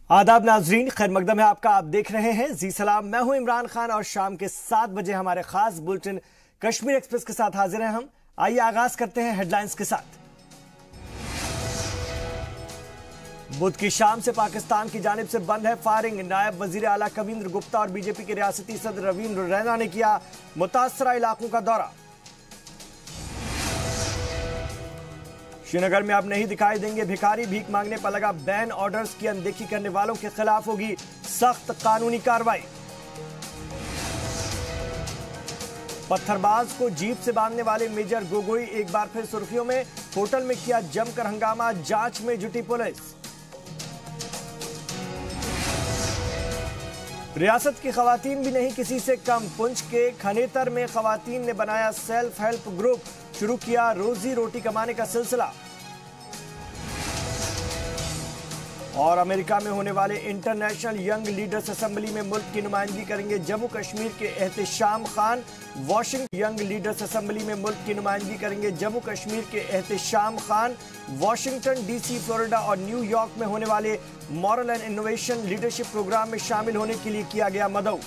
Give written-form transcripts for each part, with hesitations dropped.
आदाब नाजरीन, खैर मकदम है आपका। आप देख रहे हैं जी सलाम। मैं हूं इमरान खान और शाम के 7 बजे हमारे खास बुलेटिन कश्मीर एक्सप्रेस के साथ हाजिर हैं हम। आइए आगाज करते हैं हेडलाइंस के साथ। बुध की शाम से पाकिस्तान की जानिब से बंद है फायरिंग। नायब वजीर आला कविंद्र गुप्ता और बीजेपी के रियासती सदर रवींद्र रैना ने किया मुतासरा इलाकों का दौरा। श्रीनगर में अब नहीं दिखाई देंगे भिखारी, भीख मांगने पर लगा बैन। ऑर्डर्स की अनदेखी करने वालों के खिलाफ होगी सख्त कानूनी कार्रवाई। पत्थरबाज को जीप से बांधने वाले मेजर गोगोई एक बार फिर सुर्खियों में। होटल में किया जमकर हंगामा, जांच में जुटी पुलिस। रियासत की खवातीन भी नहीं किसी से कम। पुंछ के खनेतर में खवातीन ने बनाया सेल्फ हेल्प ग्रुप, शुरू किया रोजी रोटी कमाने का सिलसिला। और अमेरिका में होने वाले इंटरनेशनल यंग लीडर्स असेंबली में मुल्क की नुमाइंदगी करेंगे जम्मू कश्मीर के Ehtesham Khan. Washington young leaders assembly में मुल्क की नुमाइंदगी करेंगे जम्मू कश्मीर के Ehtesham Khan. Washington, DC, Florida और न्यूयॉर्क में होने वाले moral and innovation leadership programme में शामिल होने के लिए किया गया मदऊ।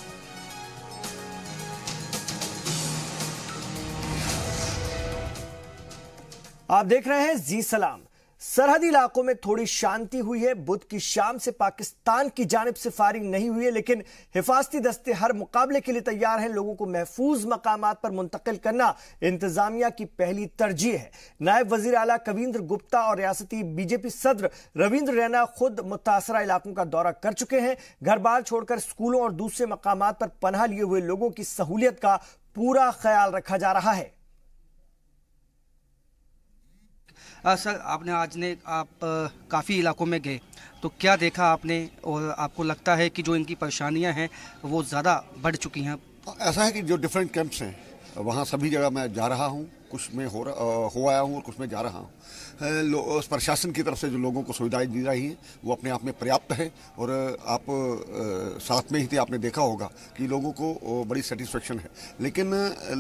आप देख रहे हैं जी सलाम। सरहदी इलाकों में थोड़ी शांति हुई है। बुध की शाम से पाकिस्तान की जानिब से फायरिंग नहीं हुई है, लेकिन हिफाजती दस्ते हर मुकाबले के लिए तैयार हैं। लोगों को महफूज मकामात पर मुंतकिल करना इंतजामिया की पहली तरजीह है। नायब वजीर आला कविंद्र गुप्ता और रियासती बीजेपी सदर रवींद्र रैना खुद मुतासरा इलाकों का दौरा कर चुके हैं। घर बार छोड़कर स्कूलों और दूसरे मकामात पर पनाह लिए हुए लोगों की सहूलियत का पूरा ख्याल रखा जा रहा है। सर, आपने आप काफ़ी इलाकों में गए तो क्या देखा आपने, और आपको लगता है कि जो इनकी परेशानियां हैं वो ज़्यादा बढ़ चुकी हैं? ऐसा है कि जो डिफरेंट कैंप्स हैं वहाँ सभी जगह मैं जा रहा हूँ, कुछ में हो आया हूँ और कुछ में जा रहा हूँ। प्रशासन की तरफ से जो लोगों को सुविधाएं दी रही हैं वो अपने आप में पर्याप्त है। और आप साथ में ही थे, आपने देखा होगा कि लोगों को बड़ी सेटिस्फेक्शन है। लेकिन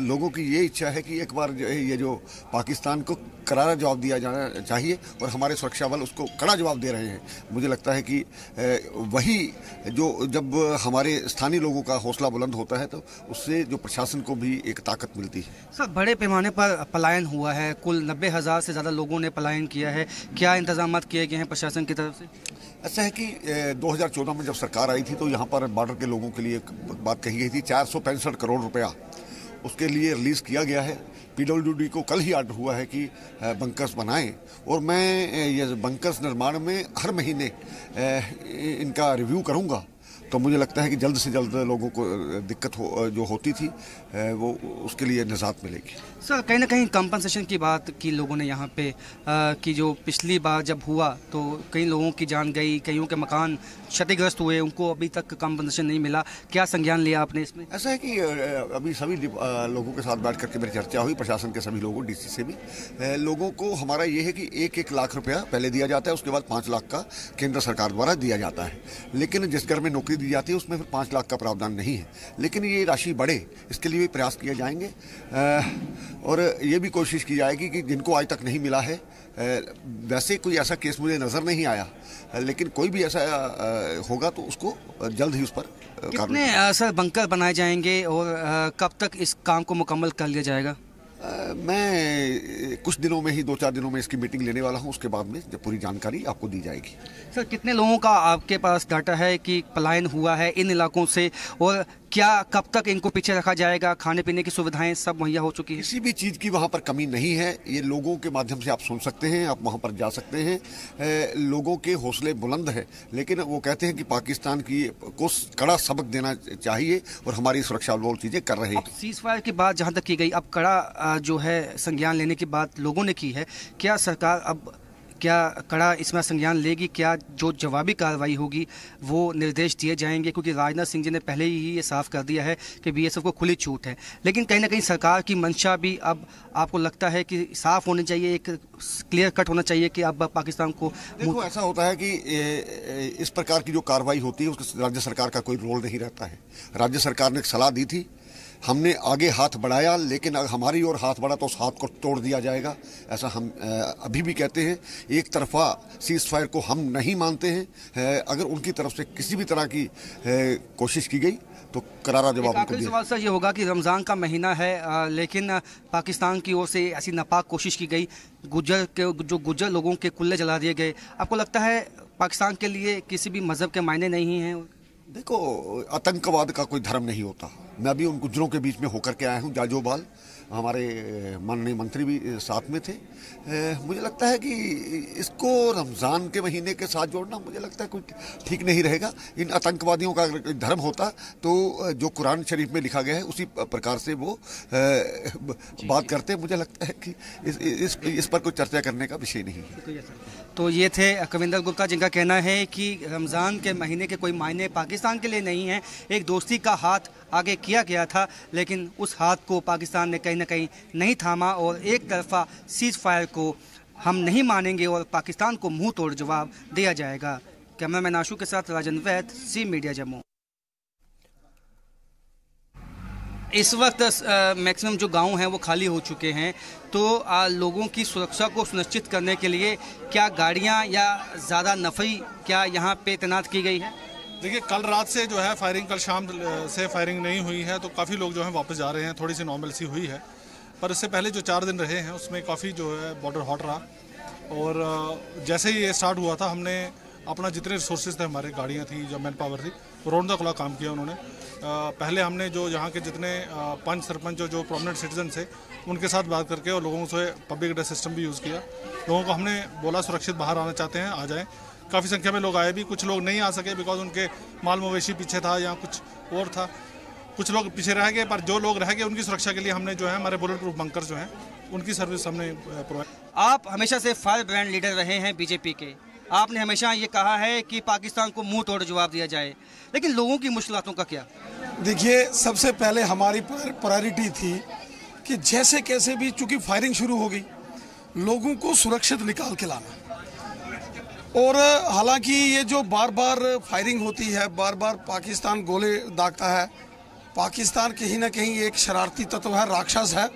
लोगों की ये इच्छा है कि एक बार जो है ये जो पाकिस्तान को करारा जवाब दिया जाना चाहिए और हमारे सुरक्षा बल उसको कड़ा जवाब दे रहे हैं। मुझे लगता है कि वही जो जब हमारे स्थानीय लोगों का हौसला बुलंद होता है तो उससे जो प्रशासन को भी एक ताकत मिलती है। सर, बड़े पैमाने पर पलायन हुआ है, कुल 90,000 से ज़्यादा लोगों ने पलायन किया है। क्या इंतजाम किए गए हैं प्रशासन की तरफ से? ऐसा है कि 2014 में जब सरकार आई थी तो यहाँ पर बॉर्डर के लोगों के लिए एक बात कही गई थी, 465 करोड़ रुपया उसके लिए रिलीज़ किया गया है। PWD को कल ही आर्डर हुआ है कि बंकर्स बनाएं और मैं ये बंकर्स निर्माण में हर महीने इनका रिव्यू करूँगा। तो मुझे लगता है कि जल्द से जल्द लोगों को दिक्कत जो होती थी वो उसके लिए निजात मिलेगी। सर, कहीं ना कहीं कंपनसेशन की बात की लोगों ने यहाँ पे कि जो पिछली बार जब हुआ तो कई लोगों की जान गई, कईयों के मकान क्षतिग्रस्त हुए, उनको अभी तक कंपनसेशन नहीं मिला। क्या संज्ञान लिया आपने इसमें? ऐसा है कि अभी सभी लोगों के साथ बैठ करके मेरी चर्चा हुई, प्रशासन के सभी लोगों, DC से भी। लोगों को हमारा ये है कि 1-1 लाख रुपया पहले दिया जाता है, उसके बाद 5 लाख का केंद्र सरकार द्वारा दिया जाता है। लेकिन जिस घर में नौकरी दी जाती है उसमें फिर 5 लाख का प्रावधान नहीं है। लेकिन ये राशि बढ़े, इसके लिए भी प्रयास किए जाएंगे और ये भी कोशिश की जाएगी कि जिनको आज तक नहीं मिला है, वैसे कोई ऐसा केस मुझे नज़र नहीं आया, लेकिन कोई भी ऐसा होगा तो उसको जल्द ही उस पर कितने सर बंकर बनाए जाएंगे और कब तक इस काम को मुकम्मल कर लिया जाएगा? मैं कुछ दिनों में ही 2-4 दिनों में इसकी मीटिंग लेने वाला हूं, उसके बाद में जब पूरी जानकारी आपको दी जाएगी। सर, कितने लोगों का आपके पास डाटा है कि पलायन हुआ है इन इलाकों से, और क्या कब तक इनको पीछे रखा जाएगा? खाने पीने की सुविधाएं सब मुहैया हो चुकी है? किसी भी चीज़ की वहाँ पर कमी नहीं है। ये लोगों के माध्यम से आप सुन सकते हैं, आप वहाँ पर जा सकते हैं। लोगों के हौसले बुलंद है, लेकिन वो कहते हैं कि पाकिस्तान को कड़ा सबक देना चाहिए और हमारी सुरक्षा वो चीज़ें कर रहे हैं। सीज फायर की बात जहाँ तक की गई, अब कड़ा जो है संज्ञान लेने की बात लोगों ने की है। क्या सरकार अब क्या कड़ा इसमें संज्ञान लेगी? क्या जो जवाबी कार्रवाई होगी वो निर्देश दिए जाएंगे? क्योंकि राजनाथ सिंह जी ने पहले ही ये साफ कर दिया है कि BSF को खुली छूट है, लेकिन कहीं ना कहीं सरकार की मंशा भी अब आपको लगता है कि साफ होनी चाहिए, एक क्लियर कट होना चाहिए कि अब पाकिस्तान को। देखो, ऐसा होता है कि इस प्रकार की जो कार्रवाई होती है उसमें राज्य सरकार का कोई रोल नहीं रहता है। राज्य सरकार ने एक सलाह दी थी हमने आगे हाथ बढ़ाया, लेकिन अगर हमारी ओर हाथ बढ़ा तो उस हाथ को तोड़ दिया जाएगा, ऐसा हम अभी भी कहते हैं। एक तरफा सीज फायर को हम नहीं मानते हैं। अगर उनकी तरफ से किसी भी तरह की कोशिश की गई तो करारा जवाब उनको दिया। सवाल सर ये होगा कि रमज़ान का महीना है, लेकिन पाकिस्तान की ओर से ऐसी नापाक कोशिश की गई, गुज्जर लोगों के कुल्ले जला दिए गए। आपको लगता है पाकिस्तान के लिए किसी भी मजहब के मायने नहीं हैं? देखो, आतंकवाद का कोई धर्म नहीं होता। मैं भी उन गुजरों के बीच में होकर के आया हूँ, जाजोबाल, हमारे माननीय मंत्री भी साथ में थे। मुझे लगता है कि इसको रमज़ान के महीने के साथ जोड़ना मुझे लगता है कोई ठीक नहीं रहेगा। इन आतंकवादियों का अगर धर्म होता तो जो कुरान शरीफ में लिखा गया है उसी प्रकार से वो बात करते। मुझे लगता है कि इस पर कोई चर्चा करने का विषय नहीं है। तो ये थे कविंदर गुप्ता, जिनका कहना है कि रमज़ान के महीने के कोई मायने पाकिस्तान के लिए नहीं है। एक दोस्ती का हाथ आगे किया गया था, लेकिन उस हाथ को पाकिस्तान ने कहीं ना कहीं नहीं थामा और एक तरफा सीज फायर को हम नहीं मानेंगे और पाकिस्तान को मुंह तोड़ जवाब दिया जाएगा। कैमरामैन आशु के साथ राजन वैद, सी मीडिया जम्मू। इस वक्त मैक्सिमम जो गांव हैं वो खाली हो चुके हैं, तो लोगों की सुरक्षा को सुनिश्चित करने के लिए क्या गाड़ियां या ज़्यादा नफरी क्या यहाँ पे तैनात की गई है? देखिए, कल रात से जो है फायरिंग, कल शाम से फायरिंग नहीं हुई है, तो काफ़ी लोग जो हैं वापस जा रहे हैं। थोड़ी सी नॉर्मलसी हुई है, पर इससे पहले जो 4 दिन रहे हैं उसमें काफ़ी जो है बॉर्डर हॉट रहा। और जैसे ही ये स्टार्ट हुआ था, हमने अपना जितने रिसोर्सेज थे, हमारे गाड़ियाँ थी, जो मैन पावर थी, राउंड द क्लॉक काम किया उन्होंने। पहले हमने जो यहाँ के जितने पंच सरपंच जो प्रोमिनेंट सिटीजन थे उनके साथ बात करके और लोगों से पब्लिक एड्रेस सिस्टम भी यूज़ किया। लोगों को हमने बोला सुरक्षित बाहर आना चाहते हैं आ जाएं। काफ़ी संख्या में लोग आए भी, कुछ लोग नहीं आ सके बिकॉज उनके माल मवेशी पीछे था या कुछ और था, कुछ लोग पीछे रह गए। पर जो लोग रह गए उनकी सुरक्षा के लिए हमने जो है हमारे बुलेट प्रूफ बंकर जो हैं उनकी सर्विस हमने प्रोवाइड। आप हमेशा से फायर ब्रांड लीडर रहे हैं बीजेपी के, आपने हमेशा ये कहा है कि पाकिस्तान को मुंह तोड़ जवाब दिया जाए, लेकिन लोगों की मुश्किलों का क्या? देखिए, सबसे पहले हमारी प्रायोरिटी थी कि जैसे कैसे भी, चूंकि फायरिंग शुरू हो गई, लोगों को सुरक्षित निकाल के लाना। और हालांकि ये जो बार बार फायरिंग होती है, बार बार पाकिस्तान गोले दागता है, पाकिस्तान कहीं ना कहीं एक शरारती तत्व है, राक्षस है।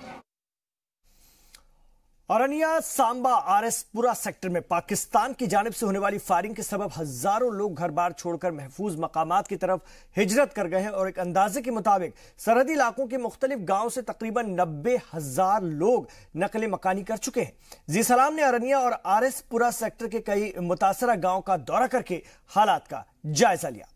अरनिया सांबा आरएसपुरा सेक्टर में पाकिस्तान की जानिब से होने वाली फायरिंग के सबब हजारों लोग घर बार छोड़कर महफूज मकामात की तरफ हिजरत कर गए हैं और एक अंदाजे के मुताबिक सरहदी इलाकों के मुख्तलिफ गांवों से तकरीबन 90,000 लोग नकले मकानी कर चुके हैं। जी सलाम ने अरनिया और आरएसपुरा सेक्टर के कई मुतासरा गांव का दौरा करके हालात का जायजा लिया।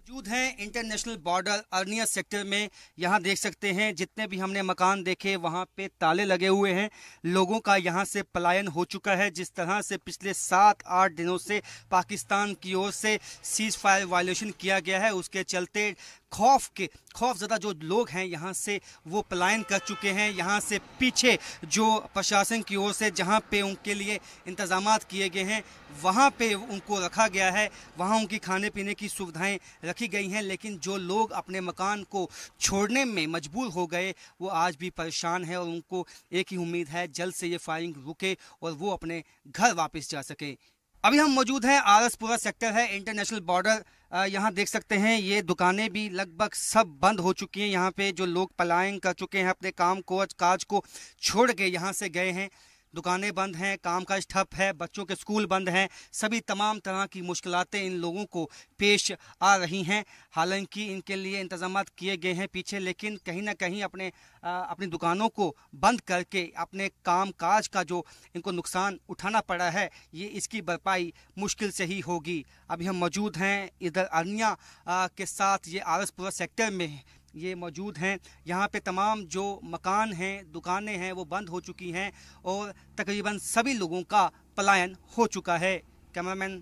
मौजूद हैं इंटरनेशनल बॉर्डर अरनिया सेक्टर में। यहाँ देख सकते हैं जितने भी हमने मकान देखे वहाँ पे ताले लगे हुए हैं। लोगों का यहाँ से पलायन हो चुका है। जिस तरह से पिछले 7-8 दिनों से पाकिस्तान की ओर से सीज फायर वायलेशन किया गया है, उसके चलते खौफज़दा जो लोग हैं यहाँ से वो पलायन कर चुके हैं। यहाँ से पीछे जो प्रशासन की ओर से जहाँ पे उनके लिए इंतज़ामात किए गए हैं वहाँ पे उनको रखा गया है, वहाँ उनकी खाने पीने की सुविधाएं रखी गई हैं। लेकिन जो लोग अपने मकान को छोड़ने में मजबूर हो गए वो आज भी परेशान हैं और उनको एक ही उम्मीद है जल्द से ये फायरिंग रुके और वो अपने घर वापस जा सके। अभी हम मौजूद हैं आरएसपुरा सेक्टर है, इंटरनेशनल बॉर्डर। यहाँ देख सकते हैं ये दुकानें भी लगभग सब बंद हो चुकी हैं। यहाँ पे जो लोग पलायन कर चुके हैं, अपने काम को काज को छोड़ के यहाँ से गए हैं, दुकानें बंद हैं, कामकाज ठप है, बच्चों के स्कूल बंद हैं। सभी तमाम तरह की मुश्किलातें इन लोगों को पेश आ रही हैं। हालांकि इनके लिए इंतजामात किए गए हैं पीछे, लेकिन कहीं ना कहीं अपनी दुकानों को बंद करके अपने कामकाज का जो इनको नुकसान उठाना पड़ा है, ये इसकी भरपाई मुश्किल से ही होगी। अभी हम मौजूद हैं इधर अरनिया के साथ, ये आरएसपुरा सेक्टर में ये मौजूद हैं। यहाँ पे तमाम जो मकान हैं, दुकानें हैं, वो बंद हो चुकी हैं और तकरीबन सभी लोगों का पलायन हो चुका है। कैमरामैन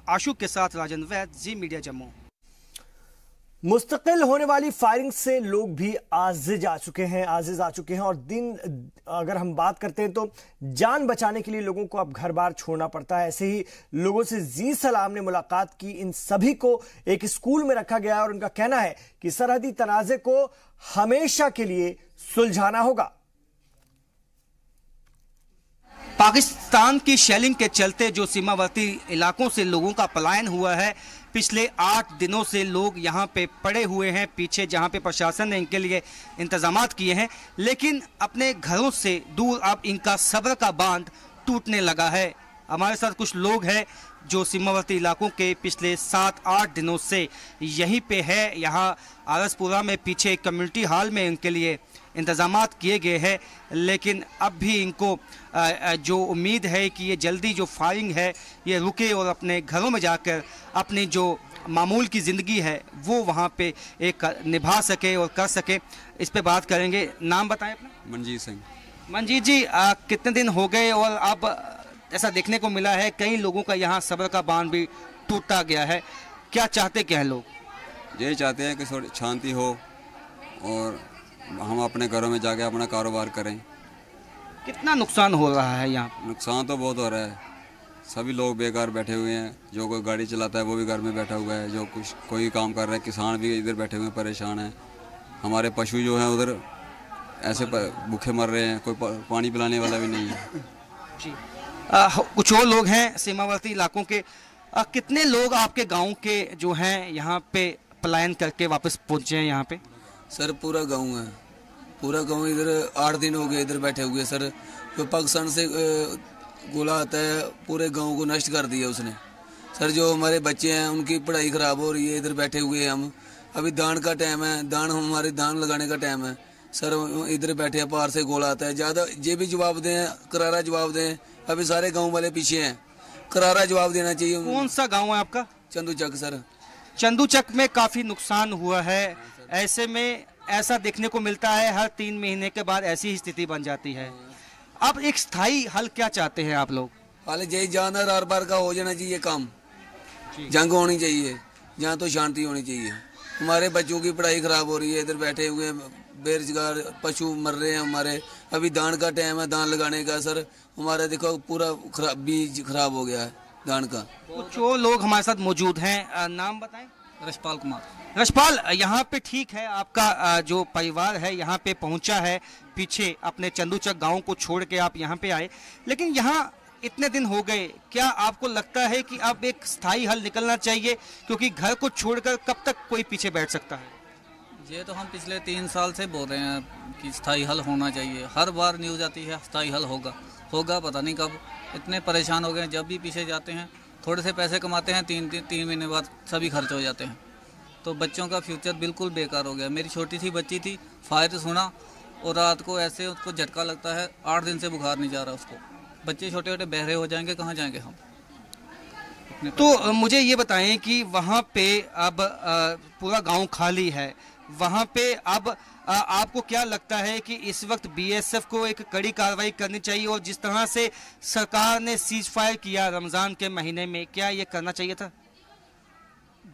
आशु के साथ राजन वैद, जी मीडिया जम्मू। मुस्तकिल होने वाली फायरिंग से लोग भी आजिज आ चुके हैं और दिन अगर हम बात करते हैं तो जान बचाने के लिए लोगों को अब घर बार छोड़ना पड़ता है। ऐसे ही लोगों से जी सलाम ने मुलाकात की। इन सभी को एक स्कूल में रखा गया और उनका कहना है कि सरहदी तनाज़े को हमेशा के लिए सुलझाना होगा। पाकिस्तान की शेलिंग के चलते जो सीमावर्ती इलाकों से लोगों का पलायन हुआ है, पिछले 8 दिनों से लोग यहाँ पे पड़े हुए हैं पीछे, जहाँ पे प्रशासन ने इनके लिए इंतजामात किए हैं, लेकिन अपने घरों से दूर अब इनका सब्र का बांध टूटने लगा है। हमारे साथ कुछ लोग हैं जो सीमावर्ती इलाकों के पिछले 7-8 दिनों से यहीं पे है। यहाँ आरसपुरा में पीछे कम्युनिटी हॉल में इनके लिए इंतजामात किए गए हैं, लेकिन अब भी इनको जो उम्मीद है कि ये जल्दी जो फायरिंग है ये रुके और अपने घरों में जाकर अपनी जो मामूल की ज़िंदगी है वो वहाँ पे एक निभा सके और कर सके। इस पे बात करेंगे। नाम बताएं अपना। मनजीत सिंह। मनजीत जी, कितने दिन हो गए और अब ऐसा देखने को मिला है कई लोगों का यहाँ सब्र का बांध भी टूटा गया है, क्या चाहते क्या हैं लोग? यही चाहते हैं कि थोड़ी शांति हो और हम अपने घरों में जाके अपना कारोबार करें। कितना नुकसान हो रहा है यहाँ? नुकसान तो बहुत हो रहा है, सभी लोग बेकार बैठे हुए हैं। जो कोई गाड़ी चलाता है वो भी घर में बैठा हुआ है, जो कुछ कोई काम कर रहा है, किसान भी इधर बैठे हुए हैं परेशान हैं। हमारे पशु जो हैं उधर ऐसे भूखे मर रहे हैं, कोई पानी पिलाने वाला भी नहीं है जी। कुछ और लोग हैं सीमावर्ती इलाकों के। कितने लोग आपके गांव के जो हैं यहाँ पे पलायन करके वापस पहुँचे हैं यहाँ पे? सर पूरा गांव है, पूरा गांव इधर 8 दिन हो गए इधर बैठे हुए सर। जो पाकिस्तान से गोला आता है पूरे गांव को नष्ट कर दिया उसने सर। जो हमारे बच्चे हैं उनकी पढ़ाई खराब हो रही है, इधर बैठे हुए हैं हम। अभी धान का टाइम है, हमारे धान लगाने का टाइम है सर। इधर बैठे हैं, पार से गोला आता है। ज़्यादा ये भी जवाब दें, करारा जवाब दें। अभी सारे गांव वाले पीछे हैं, करारा जवाब देना चाहिए। कौन सा गांव है आपका? चंदूचक सर। चंदूचक में काफ़ी नुकसान हुआ है। ऐसे में ऐसा देखने को मिलता है हर 3 महीने के बाद ऐसी ही स्थिति बन जाती है। अब एक स्थायी हल क्या चाहते हैं आप लोग? हाल जय जानदार आर बार का हो जाना चाहिए काम, जंग होनी चाहिए, यहाँ तो शांति होनी चाहिए। हमारे बच्चों की पढ़ाई खराब हो रही है, इधर बैठे हुए बेरोजगार पशु मर रहे हैं हमारे। अभी धान का टाइम है, धान लगाने का सर। हमारा देखो पूरा बीज खराब हो गया है धान का। कुछ और लोग हमारे साथ मौजूद हैं। नाम बताएं। रशपाल कुमार। रशपाल, यहाँ पे ठीक है आपका जो परिवार है यहाँ पे पहुँचा है, पीछे अपने चंदूचक गांव को छोड़ के आप यहाँ पे आए, लेकिन यहाँ इतने दिन हो गए, क्या आपको लगता है कि अब एक स्थायी हल निकलना चाहिए? क्योंकि घर को छोड़कर कब तक कोई पीछे बैठ सकता है? ये तो हम पिछले 3 साल से बोल रहे हैं कि स्थायी हल होना चाहिए। हर बार न्यूज़ आती है स्थायी हल होगा होगा, पता नहीं कब। इतने परेशान हो गए हैं, जब भी पीछे जाते हैं थोड़े से पैसे कमाते हैं, 3 महीने बाद सभी खर्च हो जाते हैं। तो बच्चों का फ्यूचर बिल्कुल बेकार हो गया। मेरी छोटी सी बच्ची थी, फायर सुना और रात को ऐसे उसको झटका लगता है, 8 दिन से बुखार नहीं जा रहा उसको। बच्चे छोटे छोटे बहरे हो जाएंगे, कहाँ जाएंगे हम? तो मुझे ये बताएं कि वहाँ पे अब पूरा गांव खाली है, वहाँ पे अब आपको क्या लगता है कि इस वक्त बीएसएफ को एक कड़ी कार्रवाई करनी चाहिए? और जिस तरह से सरकार ने सीज फायर किया रमज़ान के महीने में, क्या ये करना चाहिए था?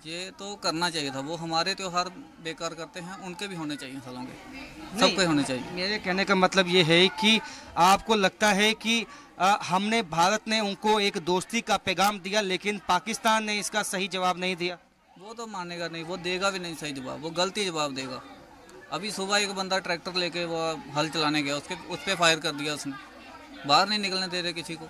ये तो करना चाहिए था। वो हमारे त्योहार बेकार करते हैं, उनके भी होने चाहिए सालों के, सबके होने चाहिए। मेरे कहने का मतलब ये है कि आपको लगता है कि हमने, भारत ने उनको एक दोस्ती का पैगाम दिया, लेकिन पाकिस्तान ने इसका सही जवाब नहीं दिया। वो तो मानेगा नहीं, वो देगा भी नहीं सही जवाब, वो गलती जवाब देगा। अभी सुबह एक बंदा ट्रैक्टर लेके वो हल चलाने गया, उस पर फायर कर दिया उसने। बाहर नहीं निकलने दे रहे किसी को।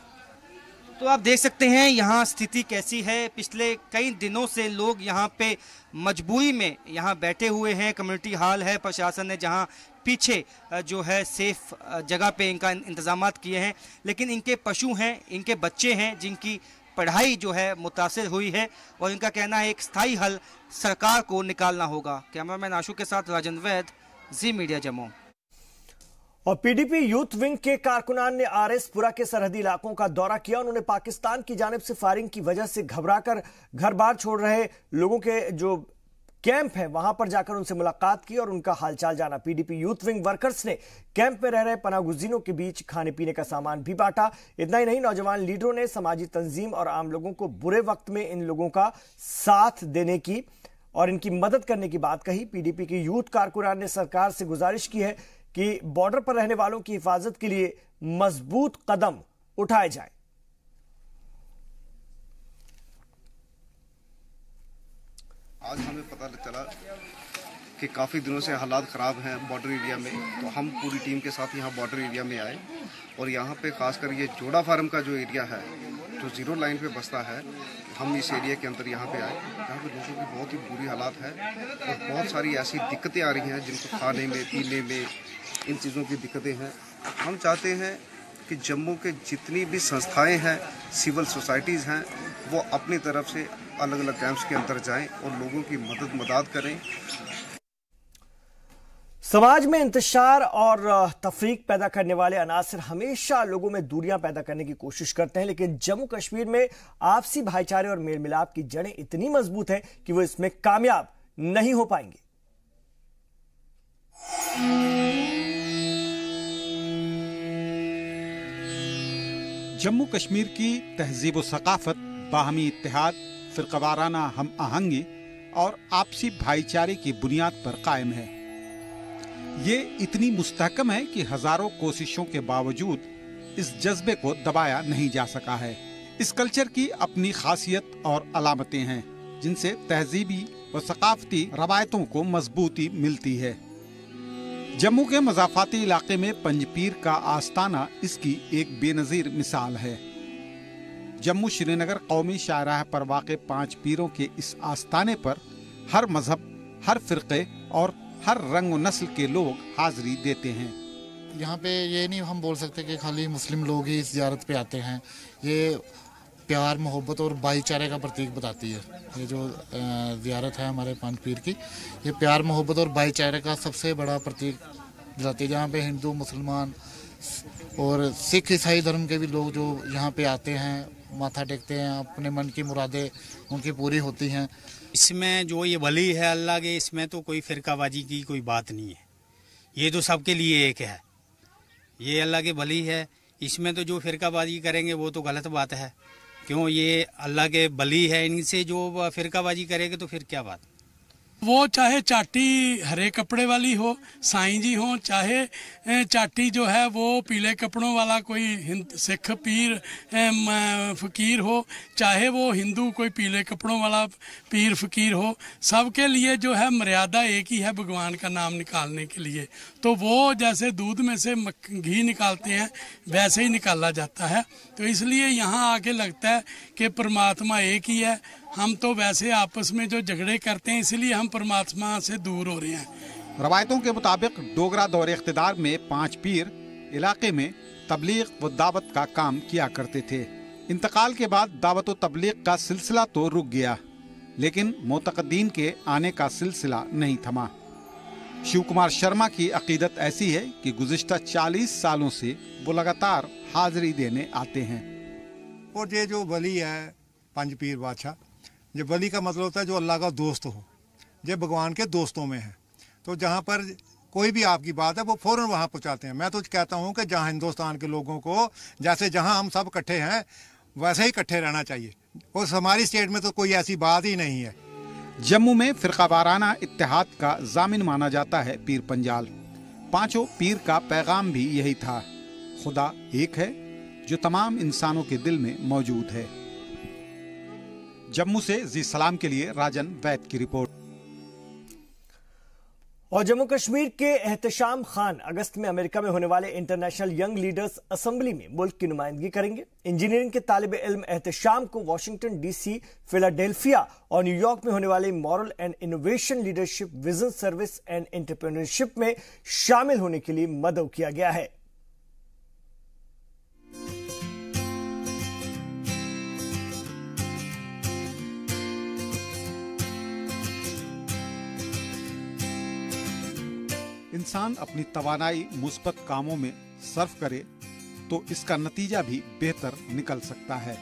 तो आप देख सकते हैं यहाँ स्थिति कैसी है। पिछले कई दिनों से लोग यहाँ पे मजबूरी में यहाँ बैठे हुए हैं। कम्युनिटी हॉल है, प्रशासन ने जहाँ पीछे जो है सेफ जगह पे इनका इंतजामात किए हैं, लेकिन इनके पशु हैं, इनके बच्चे हैं जिनकी पढ़ाई जो है मुतासिर हुई है, और इनका कहना है एक स्थायी हल सरकार को निकालना होगा। कैमरामैन आशु के साथ राजन वैद, जी मीडिया जम्मू। और पीडीपी यूथ विंग के कारकुनान ने आरएसपुरा के सरहदी इलाकों का दौरा किया। उन्होंने पाकिस्तान की जानिब से फायरिंग की वजह से घबराकर घर बार छोड़ रहे लोगों के जो कैंप है वहां पर जाकर उनसे मुलाकात की और उनका हालचाल जाना। पीडीपी यूथ विंग वर्कर्स ने कैंप में रह रहे पनागुज़ीनों के बीच खाने पीने का सामान भी बांटा। इतना ही नहीं, नौजवान लीडरों ने समाजी तंजीम और आम लोगों को बुरे वक्त में इन लोगों का साथ देने की और इनकी मदद करने की बात कही। पीडीपी के यूथ कारकुनान ने सरकार से गुजारिश की है कि बॉर्डर पर रहने वालों की हिफाजत के लिए मजबूत कदम उठाए जाए। आज हमें पता चला कि काफ़ी दिनों से हालात ख़राब हैं बॉर्डर एरिया में, तो हम पूरी टीम के साथ यहाँ बॉर्डर एरिया में आए और यहाँ पे खासकर ये जोड़ा फार्म का जो एरिया है, जो जीरो लाइन पे बसता है, हम इस एरिया के अंदर यहाँ पे आए, यहाँ पे लोगों की बहुत ही बुरी हालात है और बहुत सारी ऐसी दिक्कतें आ रही हैं जिनको खाने में, पीने में, इन चीज़ों की दिक्कतें हैं। हम चाहते हैं कि जम्मू के जितनी भी संस्थाएं हैं, सिविल सोसाइटीज़ हैं, वो अपनी तरफ से अलग अलग कैंप्स के अंदर जाएं और लोगों की मदद करें। समाज में इंतशार और तफरीक पैदा करने वाले अनासर हमेशा लोगों में दूरियां पैदा करने की कोशिश करते हैं, लेकिन जम्मू कश्मीर में आपसी भाईचारे और मेल मिलाप की जड़ें इतनी मजबूत हैं कि वो इसमें कामयाब नहीं हो पाएंगे। जम्मू कश्मीर की तहजीब व सकाफत, बाहमी इत्तेहाद, फिरकवाराना हम आहंगी और आपसी भाईचारे की बुनियाद पर कायम है। ये इतनी मुस्तहकम है कि हजारों कोशिशों के बावजूद इस जज्बे को दबाया नहीं जा सका है। इस कल्चर की अपनी खासियत और अलामतें हैं जिनसे तहजीबी व सकाफती रवायतों को मजबूती मिलती है। जम्मू के मज़ाफ़ाती इलाके में पंजपीर का आस्ताना इसकी एक बेनज़ीर मिसाल है। जम्मू श्रीनगर कौमी शाहराह पर वाक़े 5 पीरों के इस आस्ताने पर हर मजहब, हर फ़िरक़े और हर रंग व नस्ल के लोग हाज़री देते हैं। यहाँ पे ये नहीं हम बोल सकते कि खाली मुस्लिम लोग ही इस ज़ियारत पे आते हैं। ये प्यार, मोहब्बत और भाईचारे का प्रतीक बताती है। ये जो ज़ियारत है हमारे 5 पीर की, ये प्यार, मोहब्बत और भाईचारे का सबसे बड़ा प्रतीक बताती है। जहाँ पे हिंदू, मुसलमान और सिख, ईसाई धर्म के भी लोग जो यहाँ पे आते हैं, माथा टेकते हैं, अपने मन की मुरादें उनकी पूरी होती हैं। इसमें जो ये वली है अल्लाह के, इसमें तो कोई फ़िरकाबाजी की कोई बात नहीं है। ये तो सबके लिए एक है, ये अल्लाह के वली है। इसमें तो जो फ़िरकाबाजी करेंगे वो तो गलत बात है। क्यों, ये अल्लाह के वली है, इनसे जो फ़िरकाबाजी करेंगे तो फिर क्या बात। वो चाहे चाटी हरे कपड़े वाली हो, साईं जी हो, चाहे चाटी जो है वो पीले कपड़ों वाला कोई सिख पीर फ़कीर हो, चाहे वो हिंदू कोई पीले कपड़ों वाला पीर फ़कीर हो, सबके लिए जो है मर्यादा एक ही है भगवान का नाम निकालने के लिए। तो वो जैसे दूध में से घी निकालते हैं वैसे ही निकाला जाता है। तो इसलिए यहाँ आके लगता है कि परमात्मा एक ही है। हम तो वैसे आपस में जो झगड़े करते हैं इसलिए हम परमात्मा से दूर हो रहे हैं। रवायतों के मुताबिक डोगरा दौरे इख्तिदार में 5 पीर इलाके में तबलीग व दावत का काम किया करते थे। इंतकाल के बाद दावत व तबलीग का सिलसिला तो रुक गया, लेकिन मोतकदीन के आने का सिलसिला नहीं थमा। शिव कुमार शर्मा की अकीदत ऐसी है कि गुज़िश्ता 40 सालों से वो लगातार हाजिरी देने आते हैं। और ये जो वली है 5 पीर बादशाह, ये वली का मतलब होता है जो अल्लाह का दोस्त हो, ये भगवान के दोस्तों में है। तो जहाँ पर कोई भी आपकी बात है वो फ़ौरन वहाँ पहुँचाते हैं। मैं तो कहता हूँ कि जहाँ हिंदुस्तान के लोगों को जैसे जहाँ हम सब इकट्ठे हैं वैसे ही इकट्ठे रहना चाहिए, और हमारी स्टेट में तो कोई ऐसी बात ही नहीं है। जम्मू में फ़िरक़ावाराना इत्तेहाद का ज़ामिन माना जाता है पीर पंजाल। 5 पीर का पैगाम भी यही था, खुदा एक है जो तमाम इंसानों के दिल में मौजूद है। जम्मू से जी सलाम के लिए राजन वैद की रिपोर्ट। और जम्मू कश्मीर के एहतशाम खान अगस्त में अमेरिका में होने वाले इंटरनेशनल यंग लीडर्स असेंबली में मुल्क की नुमाइंदगी करेंगे। इंजीनियरिंग के तालिब इल्म एहतशाम को वाशिंगटन DC, फिलाडेल्फिया और न्यूयॉर्क में होने वाले moral and innovation leadership, vision service and entrepreneurship में शामिल होने के लिए मदऊ किया गया है। इंसान अपनी तवानाई मुस्बत कामों में सर्फ करे तो इसका नतीजा भी बेहतर निकल सकता है।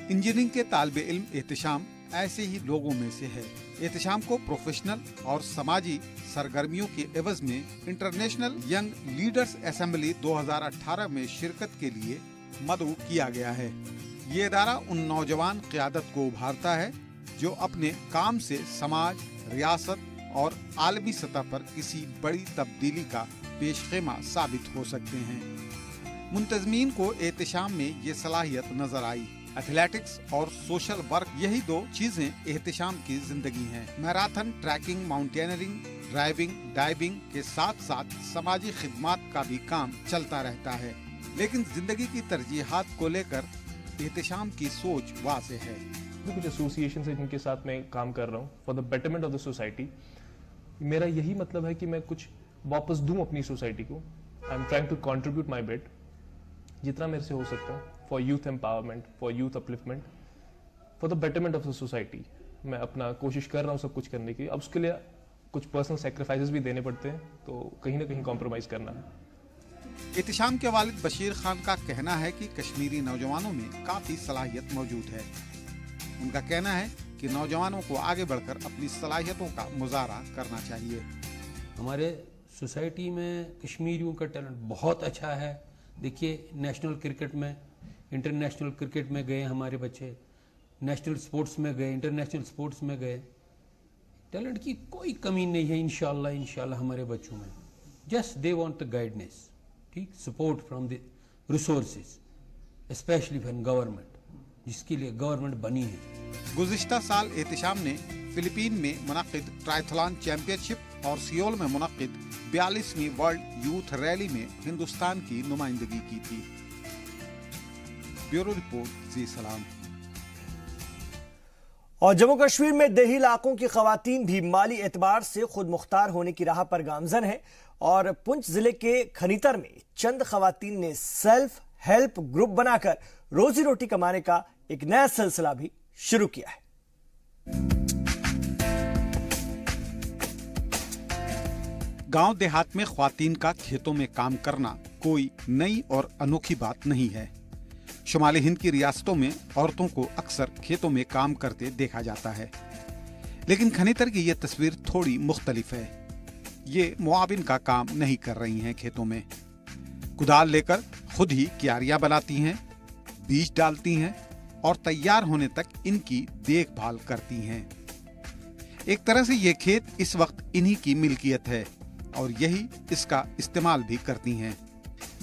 इंजीनियरिंग के तालिबे इल्म एहतशाम ऐसे ही लोगों में से है। एहतशाम को प्रोफेशनल और समाजी सरगर्मियों के एवज में इंटरनेशनल यंग लीडर्स असेंबली 2018 में शिरकत के लिए मदऊ किया गया है। ये इदारा उन नौजवान क़यादत को उभारता है जो अपने काम से समाज, रियासत और आलमी सतह पर किसी बड़ी तब्दीली का पेशखेमा साबित हो सकते हैं। मुंतज़मीन को एहतशाम में ये सलाहियत नजर आई। एथलेटिक्स और सोशल वर्क, यही 2 चीजें एहतशाम की जिंदगी हैं। Marathon, trekking, mountaineering, driving, diving के साथ साथ समाजी खिदमात का भी काम चलता रहता है। लेकिन जिंदगी की तरजीहात को लेकर एहतिशाम की सोच वाज़ेह है। कुछ एसोसिएशन है जिनके साथ मैं काम कर रहा हूँ for the betterment of the society. मेरा यही मतलब है कि मैं कुछ वापस दूं अपनी सोसाइटी को। I am trying to contribute my bit जितना मेरे से हो सकता है for youth empowerment, for youth upliftment, for the betterment of the society. मैं अपना कोशिश कर रहा हूँ सब कुछ करने की। अब उसके लिए कुछ पर्सनल सेक्रीफाइसेस भी देने पड़ते हैं, तो कहीं ना कहीं कॉम्प्रोमाइज़ करना है। एहतिशाम के वालिद बशीर खान का कहना है कि कश्मीरी नौजवानों में काफ़ी सलाहियत मौजूद है। उनका कहना है कि नौजवानों को आगे बढ़कर अपनी सलाहियतों का मुजाहरा करना चाहिए। हमारे सोसाइटी में कश्मीरियों का टैलेंट बहुत अच्छा है। देखिए, नेशनल क्रिकेट में, इंटरनेशनल क्रिकेट में गए हमारे बच्चे, नेशनल स्पोर्ट्स में गए, इंटरनेशनल स्पोर्ट्स में गए। टैलेंट की कोई कमी नहीं है इंशाल्लाह हमारे बच्चों में। Just they want the guidance, ठीक, support from the resources, specially from government, जिसके लिए गवर्नमेंट बनी है। गुज़िश्ता साल एहतिशाम ने फिलीपीन में मुनक़िद ट्रायथलॉन चैंपियनशिप और सियोल में मुनक़िद 42वीं वर्ल्ड यूथ रैली में हिंदुस्तान की नुमाइंदगी की थी। ब्यूरो रिपोर्ट, जी सलाम। और जम्मू कश्मीर में देही इलाकों की खवातीन भी माली एतबार से खुद मुख्तार होने की राह पर गामजन है। और पुंछ जिले के खनीतर में चंद खवातीन ने सेल्फ हेल्प ग्रुप बनाकर रोजी रोटी कमाने का एक नया सिलसिला भी शुरू किया है। गांव देहात में ख्वातीन का खेतों में काम करना कोई नई और अनोखी बात नहीं है। शुमाली हिंद की रियासतों में औरतों को अक्सर खेतों में काम करते देखा जाता है, लेकिन खनीतर की यह तस्वीर थोड़ी मुख्तलिफ है। ये मुआविन का काम नहीं कर रही हैं खेतों में। कुदाल लेकर खुद ही क्यारियां बनाती हैं, बीज डालती हैं और तैयार होने तक इनकी देखभाल करती हैं। एक तरह से ये खेत इस वक्त इन्हीं की मिल्कियत है और यही इसका इस्तेमाल भी करती हैं।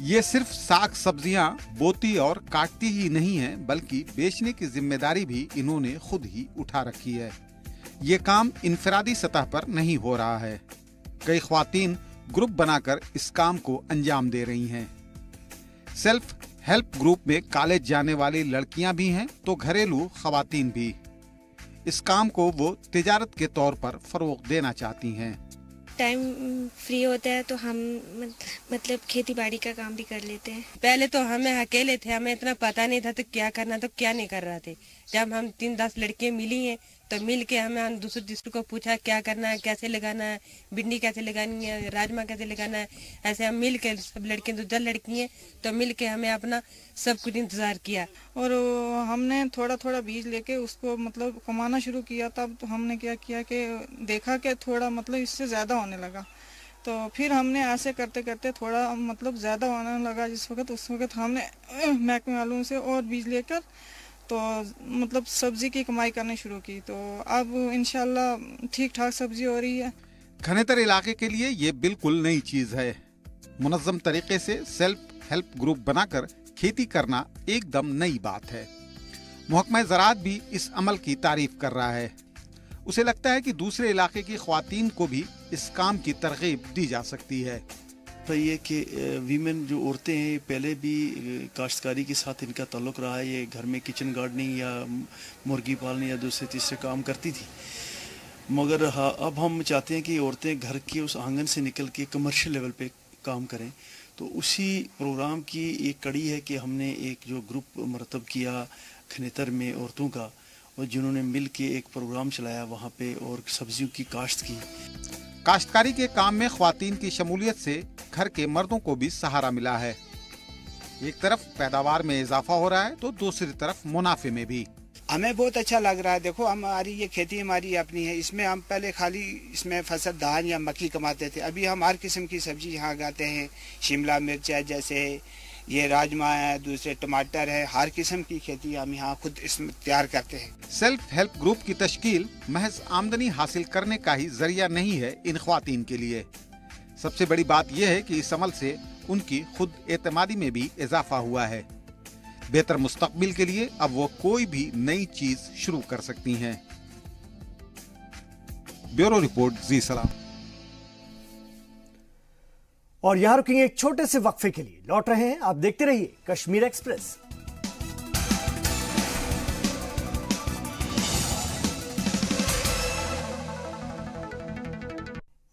ये सिर्फ साग सब्जियां बोती और काटती ही नहीं है, बल्कि बेचने की जिम्मेदारी भी इन्होंने खुद ही उठा रखी है। ये काम इनफरादी सतह पर नहीं हो रहा है। कई ख्वातीन ग्रुप बनाकर इस काम को अंजाम दे रही हैं। सेल्फ हेल्प ग्रुप में कॉलेज जाने वाली लड़कियां भी हैं तो घरेलू ख्वातीन भी। इस काम को वो तिजारत के तौर पर फरोग देना चाहती हैं। टाइम फ्री होता है तो हम मतलब खेती बाड़ी का काम भी कर लेते हैं। पहले तो हमें अकेले थे, हमें इतना पता नहीं था तो क्या करना तो क्या नहीं कर रहे थे। जब हम 3-10 लड़कियां मिली हैं तो मिल के हमें दूसरे को पूछा क्या करना है, कैसे लगाना है, भिंडी कैसे लगानी है, राजमा कैसे लगाना है। ऐसे हम मिल के सब लड़कियां, 2 लड़की हैं तो मिल के हमें अपना सब कुछ इंतजार किया। और हमने थोड़ा थोड़ा बीज लेके उसको मतलब कमाना शुरू किया। तब तो हमने क्या किया कि देखा कि थोड़ा मतलब इससे ज़्यादा होने लगा, तो फिर हमने ऐसे करते करते थोड़ा मतलब ज़्यादा होने लगा। उस वक्त हमने महकमे वालों से और बीज लेकर तो मतलब सब्जी की कमाई करनी शुरू की। तो अब इंशाल्लाह ठीक ठाक सब्जी हो रही है। खनीतर इलाके के लिए ये बिल्कुल नई चीज है। मुनज़्ज़म तरीके से सेल्फ हेल्प ग्रुप बनाकर खेती करना एकदम नई बात है। महकमा ज़राअत भी इस अमल की तारीफ कर रहा है। उसे लगता है कि दूसरे इलाके की ख्वातीन को भी इस काम की तरगीब दी जा सकती है। तो ये कि वीमेन जो औरतें हैं पहले भी काश्तकारी के साथ इनका ताल्लुक़ रहा है। ये घर में किचन गार्डनिंग या मुर्गी पालने या दूसरे तीसरे काम करती थी, मगर हाँ अब हम चाहते हैं कि औरतें घर के उस आंगन से निकल के कमर्शियल लेवल पे काम करें। तो उसी प्रोग्राम की एक कड़ी है कि हमने एक जो ग्रुप मरतब किया खनीतर में औरतों का, और जिन्होंने मिल के एक प्रोग्राम चलाया वहाँ पे और सब्जियों की काश्त की। काश्तकारी के काम में ख्वातीन की शमूलियत से घर के मर्दों को भी सहारा मिला है। एक तरफ पैदावार में इजाफा हो रहा है तो दूसरी तरफ मुनाफे में भी। हमें बहुत अच्छा लग रहा है। देखो हमारी ये खेती हमारी अपनी है, इसमें हम पहले खाली इसमें फसल धान या मक्की कमाते थे। अभी हम हर किस्म की सब्जी यहाँ उगाते हैं। शिमला मिर्च है, जैसे ये राजमा है, दूसरे टमाटर है, हर किस्म की खेती हम यहाँ खुद इसमें तैयार करते हैं। सेल्फ हेल्प ग्रुप की तश्कील महज आमदनी हासिल करने का ही जरिया नहीं है इन ख्वातीन के लिए। सबसे बड़ी बात यह है कि इस अमल से उनकी खुद एतमादी में भी इजाफा हुआ है। बेहतर मुस्तकबिल के लिए अब वो कोई भी नई चीज शुरू कर सकती हैं। ब्यूरो रिपोर्ट, जी सलाम। और यहां रुकेंगे एक छोटे से वक्फे के लिए, लौट रहे हैं, आप देखते रहिए कश्मीर एक्सप्रेस।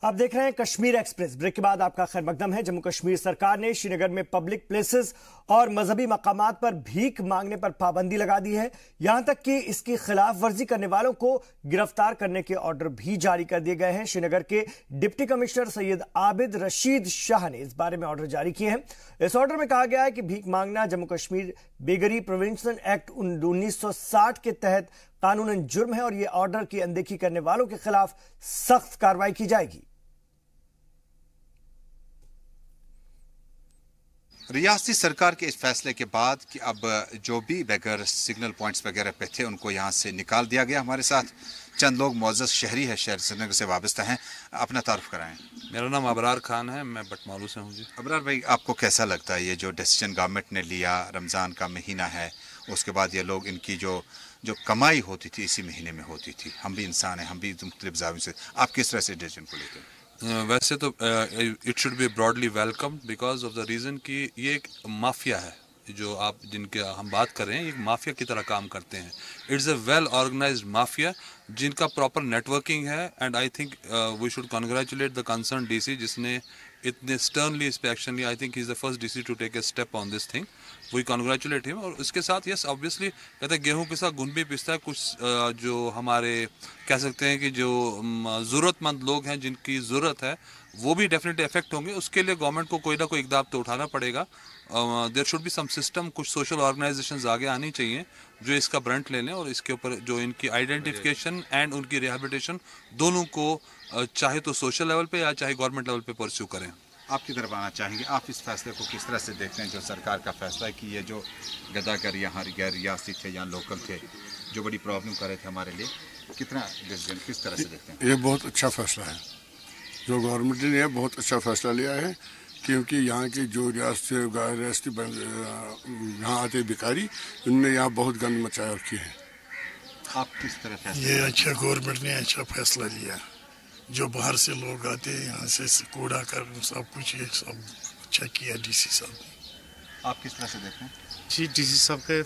आप देख रहे हैं कश्मीर एक्सप्रेस। ब्रेक के बाद आपका खैर मकदम है। जम्मू कश्मीर सरकार ने श्रीनगर में पब्लिक प्लेसेस और मजहबी मकामात पर भीख मांगने पर पाबंदी लगा दी है। यहां तक कि इसकी खिलाफ वर्जी करने वालों को गिरफ्तार करने के ऑर्डर भी जारी कर दिए गए हैं। श्रीनगर के डिप्टी कमिश्नर सैयद आबिद रशीद शाह ने इस बारे में ऑर्डर जारी किए हैं। इस ऑर्डर में कहा गया है कि भीख मांगना Jammu Kashmir beggary prevention act 1960 के तहत कानूनन जुर्म है और यह ऑर्डर की अनदेखी करने वालों के खिलाफ सख्त कार्रवाई की जाएगी। रियासती सरकार के इस फैसले के बाद कि अब जो भी बेगर सिग्नल पॉइंट्स वगैरह पे थे उनको यहाँ से निकाल दिया गया। हमारे साथ चंद लोग मुअज़्ज़ज़ शहरी है, शहर श्रीनगर से वाबस्ता हैं। अपना तारुफ कराएं। मेरा नाम अबरार खान है, मैं बटमालू से हूँ जी। अबरार भाई, आपको कैसा लगता है ये जो डिसीजन गवर्नमेंट ने लिया? रमज़ान का महीना है, उसके बाद ये लोग इनकी जो कमाई होती थी इसी महीने में होती थी। हम भी इंसान हैं, हम भी मुख्तलिफ ज़ावियों से, आप किस तरह से डिसीजन को लेते हैं? वैसे तो it should be broadly welcome because of the reason कि ये एक माफिया है जो आप जिनके हम बात कर रहे हैं, एक माफिया की तरह काम करते हैं। It's a well organised mafia जिनका प्रॉपर नेटवर्किंग है and I think we should congratulate the concern DC जिसने इतने स्टर्नली इस पे एक्शन लिया। I think he is the first DC to take a step on this thing. We congratulate him. और उसके साथ यस ऑब्वियसली कहते हैं गेहूँ के साथ गुण भी पिसता है। कुछ जो हमारे कह सकते हैं कि जो ज़रूरतमंद लोग हैं जिनकी ज़रूरत है वो भी डेफिनेटली अफेक्ट होंगे। उसके लिए गवर्नमेंट को कोई ना कोई इक़दाम तो उठाना पड़ेगा। There should be some system, कुछ सोशल ऑर्गेनाइजेशंस आगे आनी चाहिए जो इसका ब्रंट ले लें और इसके ऊपर जो इनकी आइडेंटिफिकेशन एंड उनकी रिहेबिलिटेशन दोनों को चाहे तो सोशल लेवल पे या चाहे गवर्नमेंट लेवल पे परस्यू करें। आपकी तरफ आना चाहेंगे, आप इस फैसले को किस तरह से देखते हैं जो सरकार का फैसला है कि ये जो गदागर यहाँ गैर रियासती थे या लोकल थे जो बड़ी प्रॉब्लम कर रहे थे हमारे लिए, कितना डिसीजन किस तरह से देखते हैं? ये बहुत अच्छा फैसला है जो गवर्नमेंट ने बहुत अच्छा फैसला लिया है, क्योंकि यहाँ की जो रियासती यहाँ आते भिखारी उनने यहाँ बहुत गंद मचा रखी है। आप किस तरह फैसला? ये अच्छा गवर्नमेंट ने अच्छा फैसला लिया। जो बाहर से लोग आते हैं यहाँ से कूड़ा कर सब कुछ ये सब अच्छा किया डीसी साहब ने। आप किस तरह से देखते हैं? जी, डीसी साहब के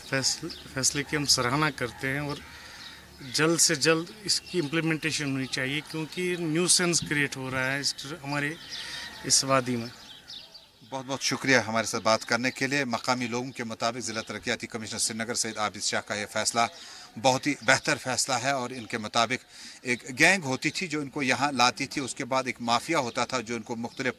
फैसले की हम सराहना करते हैं और जल्द से जल्द इसकी इम्प्लीमेंटेशन होनी चाहिए क्योंकि न्यूसेंस क्रिएट हो रहा है हमारे इस वादी में। बहुत बहुत शुक्रिया हमारे साथ बात करने के लिए। मकामी लोगों के मुताबिक ज़िला तरक्याती कमिश्नर श्रीनगर सैयद आबिद शाह का यह फैसला बहुत ही बेहतर फैसला है और इनके मुताबिक एक गैंग होती थी जो इनको यहाँ लाती थी, उसके बाद एक माफिया होता था जो इनको मुख्तलिफ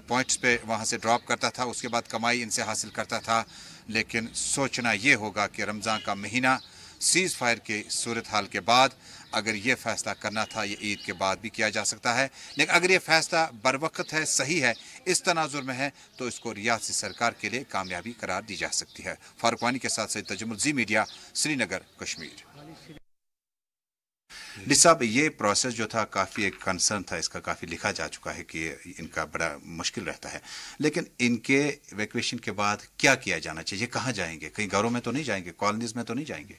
पॉइंट्स पे वहाँ से ड्रॉप करता था, उसके बाद कमाई इनसे हासिल करता था। लेकिन सोचना ये होगा कि रमज़ान का महीना सीज़ फायर की सूरत हाल के बाद अगर ये फैसला करना था ये ईद के बाद भी किया जा सकता है, लेकिन अगर ये फैसला बरवक्त है, सही है, इस तनाजुर में है तो इसको रियासती सरकार के लिए कामयाबी करार दी जा सकती है। फारूक वानी के साथ सैयद तजुमुल, जी मीडिया, श्रीनगर, कश्मीर। साहब, ये प्रोसेस जो था काफ़ी एक कंसर्न था, इसका काफ़ी लिखा जा चुका है कि इनका बड़ा मुश्किल रहता है, लेकिन इनके इवैक्यूएशन के बाद क्या किया जाना चाहिए? कहाँ जाएंगे? कहीं घरों में तो नहीं जाएंगे, कॉलोनीज में तो नहीं जाएंगे?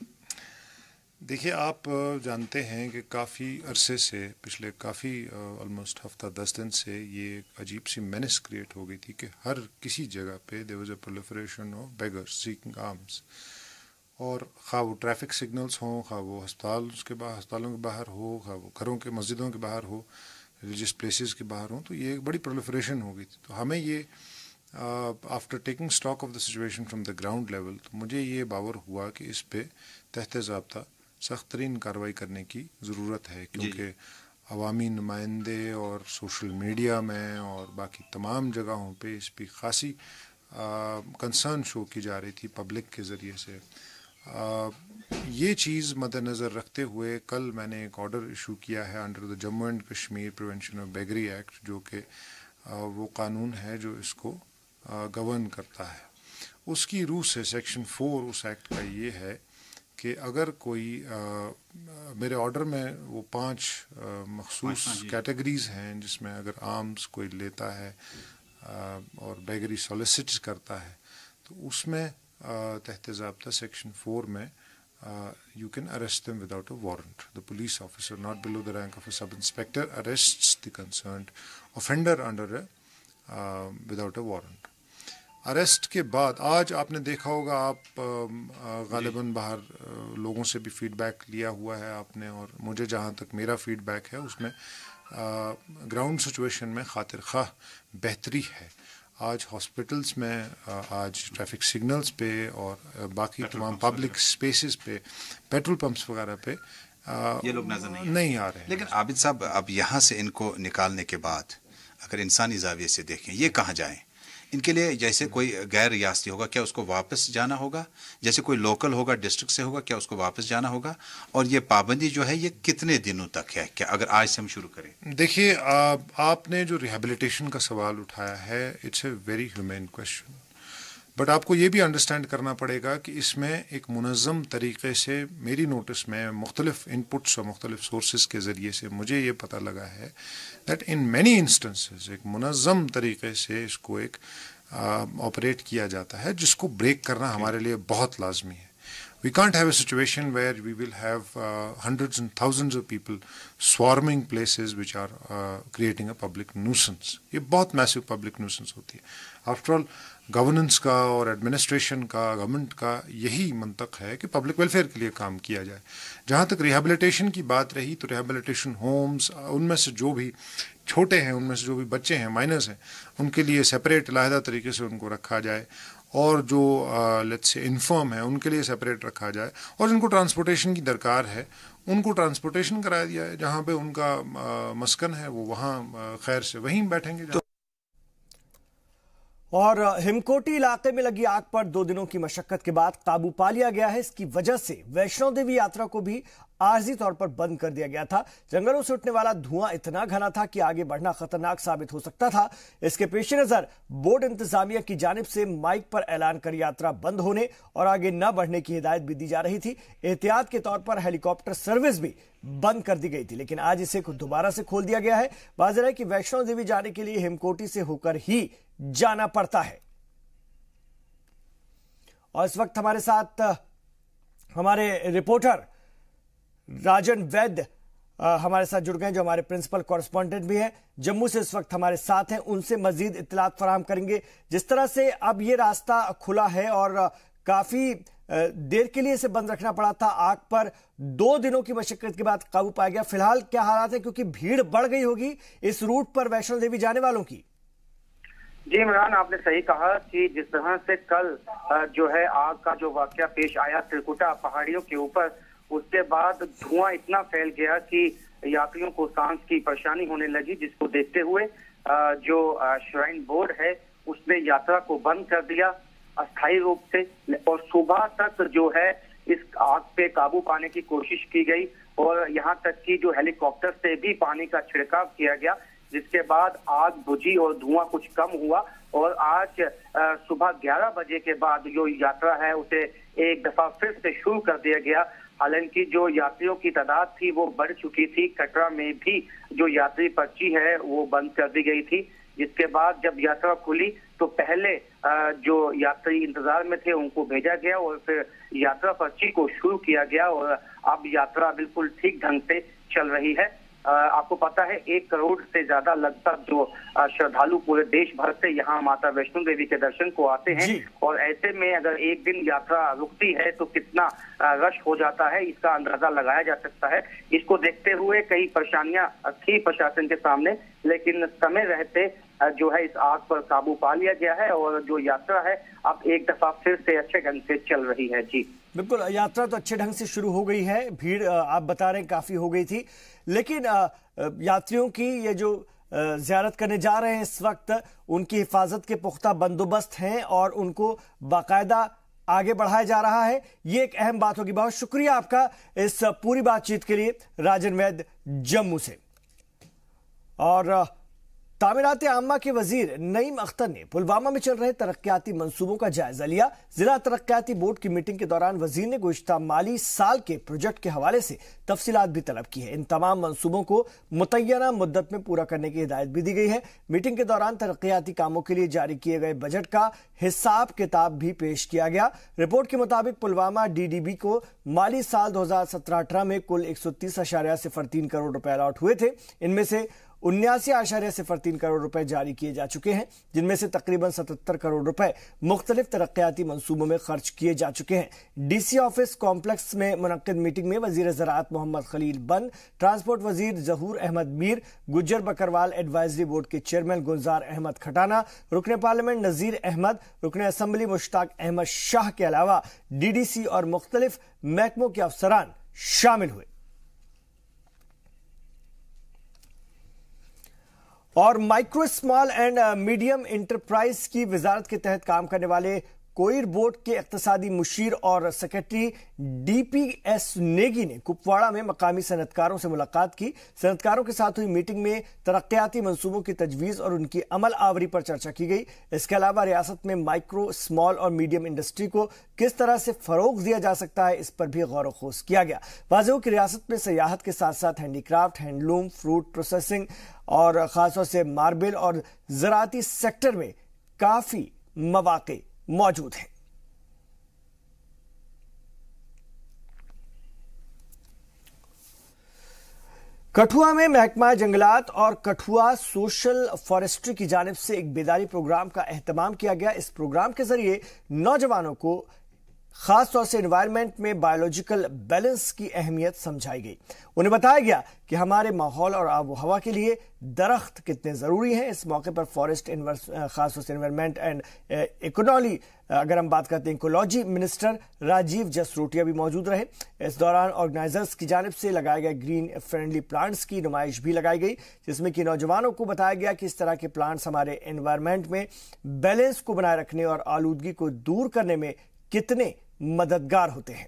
देखिए, आप जानते हैं कि काफ़ी अरसे से, पिछले काफ़ी ऑलमोस्ट हफ्ता 10 दिन से ये अजीब सी मेनेस क्रिएट हो गई थी कि हर किसी जगह पे there was a proliferation of beggars seeking arms. और खा वो ट्रैफिक सिग्नल्स हों, खा वो अस्पतालों के बाहर हो, खा वो घरों के मस्जिदों के बाहर हो, रिलीजियस प्लेसेस के बाहर हो, तो ये एक बड़ी प्रोलिफरेशन हो गई थी। तो हमें ये after taking stock of the situation from the ground level, तो मुझे ये बावर हुआ कि इस पे तहत ज़ाब्ता सख्त तरीन कार्रवाई करने की ज़रूरत है, क्योंकि अवामी नुमाइंदे और सोशल मीडिया में और बाकी तमाम जगहों पे इस पर ख़ासी कंसर्न शो की जा रही थी पब्लिक के ज़रिए से। ये चीज़ मद्देनज़र रखते हुए कल मैंने एक ऑर्डर इशू किया है under the Jammu and Kashmir prevention of beggary act, जो कि वो कानून है जो इसको गवर्न करता है। उसकी रूह से सेक्शन 4 उस एक्ट का ये है कि अगर कोई मेरे ऑर्डर में वो 5 मखसूस कैटेगरीज़ हैं जिसमें अगर आर्म्स कोई लेता है और बेगरी सॉलिसिट करता है तो उसमें तहत ज़ाब्ता सेक्शन 4 में you can arrest them without a warrant. The police officer, not below the rank of a sub-inspector, arrests the concerned offender under a without a warrant. Arrest के बाद आज आपने देखा होगा, आप गालिबन बाहर लोगों से भी फीडबैक लिया हुआ है आपने, और मुझे जहाँ तक मेरा फीडबैक है उसमें ग्राउंड सिचुएशन में खातिर खाह बेहतरी है। आज हॉस्पिटल्स में, आज ट्रैफिक सिग्नल्स पे और बाकी तमाम पब्लिक स्पेसेस पे, पेट्रोल पंप्स वगैरह पे ये लोग नजर नहीं आ रहे हैं। लेकिन आबिद साहब, अब यहाँ से इनको निकालने के बाद अगर इंसानी जाविये से देखें, ये कहाँ जाएं? इनके लिए जैसे कोई गैर रियासती होगा, क्या उसको वापस जाना होगा? जैसे कोई लोकल होगा, डिस्ट्रिक्ट से होगा, क्या उसको वापस जाना होगा? और ये पाबंदी जो है ये कितने दिनों तक है, क्या अगर आज से हम शुरू करें? देखिए, आपने जो रिहेबिलिटेशन का सवाल उठाया है, it's a very human question, but आपको ये भी अंडरस्टैंड करना पड़ेगा कि इसमें एक मुनज़्ज़म तरीके से, मेरी नोटिस में मुख्तलिफ इनपुट्स और मुख्तलिफ सोर्सेज के ज़रिए से मुझे ये पता लगा है दैट इन मैनी इंस्टेंसेस एक मुनज़्ज़म तरीके से इसको एक ऑपरेट किया जाता है, जिसको ब्रेक करना हमारे लिए बहुत लाजमी है। We can't have a situation where we will have hundreds and thousands of people swarming places which are creating a public nuisance. ये बहुत massive public nuisance होती है। After all, गवर्नेंस का और एडमिनिस्ट्रेशन का, गवर्नमेंट का यही मंतक है कि पब्लिक वेलफेयर के लिए काम किया जाए। जहाँ तक रिहेबिलिटेशन की बात रही, तो रिहेबिलिटेशन होम्स, उनमें से जो भी छोटे हैं, उनमें से जो भी बच्चे हैं, माइनर्स हैं, उनके लिए सेपरेट अलहदा तरीके से उनको रखा जाए, और जो लेट्स से इन्फर्म है उनके लिए सेपरेट रखा जाए, और जिनको ट्रांसपोर्टेशन की दरकार है उनको ट्रांसपोर्टेशन करा दिया है। जहाँ पे उनका मस्कन है वो वहाँ खैर से वहीं बैठेंगे। और हिमकोटी इलाके में लगी आग पर 2 दिनों की मशक्कत के बाद काबू पा लिया गया है। इसकी वजह से वैष्णो देवी यात्रा को भी आर्जी तौर पर बंद कर दिया गया था। जंगलों से उठने वाला धुआं इतना घना था कि आगे बढ़ना खतरनाक साबित हो सकता था। इसके पेश नजर बोर्ड इंतजामिया की जानिब से माइक पर ऐलान कर यात्रा बंद होने और आगे न बढ़ने की हिदायत भी दी जा रही थी। एहतियात के तौर पर हेलीकॉप्टर सर्विस भी बंद कर दी गई थी, लेकिन आज इसे दोबारा से खोल दिया गया है। वाज़ेह है कि वैष्णो देवी जाने के लिए हिमकोटी से होकर ही जाना पड़ता है। और इस वक्त हमारे साथ हमारे रिपोर्टर राजन वैद्य हमारे साथ जुड़ गए, जो हमारे प्रिंसिपल कॉरेस्पॉन्डेंट भी हैं, जम्मू से इस वक्त हमारे साथ हैं। उनसे मजीद इत्तलात फराहम करेंगे। जिस तरह से अब ये रास्ता खुला है और काफी देर के लिए इसे बंद रखना पड़ा था, आग पर 2 दिनों की मशक्कत के बाद काबू पाया गया। फिलहाल क्या हालात है, क्योंकि भीड़ बढ़ गई होगी इस रूट पर वैष्णो देवी जाने वालों की? जी इमरान, आपने सही कहा कि जिस तरह से कल जो है आग का जो वाकया पेश आया त्रिकुटा पहाड़ियों के ऊपर, उसके बाद धुआं इतना फैल गया कि यात्रियों को सांस की परेशानी होने लगी, जिसको देखते हुए जो श्राइन बोर्ड है उसने यात्रा को बंद कर दिया अस्थायी रूप से, और सुबह तक जो है इस आग पे काबू पाने की कोशिश की गई, और यहाँ तक कि जो हेलीकॉप्टर से भी पानी का छिड़काव किया गया, जिसके बाद आग बुझी और धुआं कुछ कम हुआ। और आज सुबह 11 बजे के बाद जो यात्रा है उसे एक दफा फिर से शुरू कर दिया गया। हालांकि जो यात्रियों की तादाद थी वो बढ़ चुकी थी। कटरा में भी जो यात्री पर्ची है वो बंद कर दी गई थी, जिसके बाद जब यात्रा खुली तो पहले जो यात्री इंतजार में थे उनको भेजा गया और फिर यात्रा पर्ची को शुरू किया गया, और अब यात्रा बिल्कुल ठीक ढंग से चल रही है। आपको पता है 1 करोड़ से ज्यादा लगभग जो श्रद्धालु पूरे देश भर से यहाँ माता वैष्णो देवी के दर्शन को आते हैं, और ऐसे में अगर एक दिन यात्रा रुकती है तो कितना रश हो जाता है इसका अंदाजा लगाया जा सकता है। इसको देखते हुए कई परेशानियां थी प्रशासन के सामने, लेकिन समय रहते जो है इस आग पर काबू पा लिया गया है, और जो यात्रा है अब एक दफा फिर से अच्छे ढंग से चल रही है। जी बिल्कुल, यात्रा तो अच्छे ढंग से शुरू हो गई है। भीड़ आप बता रहे हैं काफी हो गई थी, लेकिन यात्रियों की ये जो ज़ियारत करने जा रहे हैं इस वक्त, उनकी हिफाजत के पुख्ता बंदोबस्त हैं और उनको बाकायदा आगे बढ़ाया जा रहा है। ये एक अहम बात होगी। बहुत शुक्रिया आपका इस पूरी बातचीत के लिए, राजन वैद्य जम्मू से। और तामीरात आम्मा के वजीर नईम अख्तर ने पुलवामा में चल रहे तरक्याती मंसूबों का जायजा लिया। जिला तरक्याती बोर्ड की मीटिंग के दौरान वजीर ने गुज़िश्ता माली साल के प्रोजेक्ट के हवाले से तफसीलात भी तलब की है। इन तमाम मंसूबों को मुतय्यना मुद्दत में पूरा करने की हिदायत भी दी गई है। मीटिंग के दौरान तरक्याती कामों के लिए जारी किए गए बजट का हिसाब किताब भी पेश किया गया। रिपोर्ट के मुताबिक पुलवामा DDB को माली साल 2017-18 में कुल 130.03 करोड़ रुपए अलॉट हुए थे। इनमें से 79.03 करोड़ रुपए जारी किए जा चुके हैं, जिनमें से तकरीबन 77 करोड़ रुपए मुख्तलिफ तरक्याती मंसूबों में खर्च किए जा चुके हैं। डीसी ऑफिस कॉम्प्लेक्स में मुनक्किद मीटिंग में वजीर ज़राअत मोहम्मद खलील बंद, ट्रांसपोर्ट वजीर जहूर अहमद मीर, गुज्जर बकरवाल एडवाइजरी बोर्ड के चेयरमैन गुलजार अहमद खटाना, रुकन पार्लियामेंट नजीर अहमद, रुकन असम्बली मुश्ताक अहमद शाह के अलावा डीडीसी और मुख्तलिफ महकमों के अफसरान शामिल हुए। और micro small and medium enterprise की वजारत के तहत काम करने वाले कोयर बोर्ड के इक्तसादी मुशीर और सेक्रेटरी डीपीएस नेगी ने कुपवाड़ा में मकामी सनतकारों से मुलाकात की। सनतकारों के साथ हुई मीटिंग में तरक्याती मंसूबों की तजवीज़ और उनकी अमल आवरी पर चर्चा की गई। इसके अलावा रियासत में माइक्रो स्मॉल और मीडियम इंडस्ट्री को किस तरह से फरोग दिया जा सकता है, इस पर भी गौर खोज किया गया। वाज़ेह हो कि रियासत में सयाहत के साथ साथ हैंडीक्राफ्ट, हैंडलूम, फ्रूट प्रोसेसिंग और खासतौर से मार्बल और ज़राअती सेक्टर में काफी मौके मौजूद हैं। कठुआ में महकमा जंगलात और कठुआ सोशल फॉरेस्ट्री की जानिब से एक बेदारी प्रोग्राम का एहतमाम किया गया। इस प्रोग्राम के जरिए नौजवानों को खास तौर से एनवायरनमेंट में बायोलॉजिकल बैलेंस की अहमियत समझाई गई। उन्हें बताया गया कि हमारे माहौल और आबो हवा के लिए दरख्त कितने जरूरी हैं। इस मौके पर फॉरेस्ट खास तौर से एनवायरनमेंट एंड इकोनॉमी अगर हम बात करते हैं इकोलॉजी मिनिस्टर राजीव जसरोटिया भी मौजूद रहे। इस दौरान ऑर्गेनाइजर्स की जानिब से लगाए गए ग्रीन फ्रेंडली प्लांट्स की नुमाइश भी लगाई गई, जिसमें कि नौजवानों को बताया गया कि इस तरह के प्लांट्स हमारे एनवायरनमेंट में बैलेंस को बनाए रखने और आलूदगी को दूर करने में कितने मददगार होते हैं।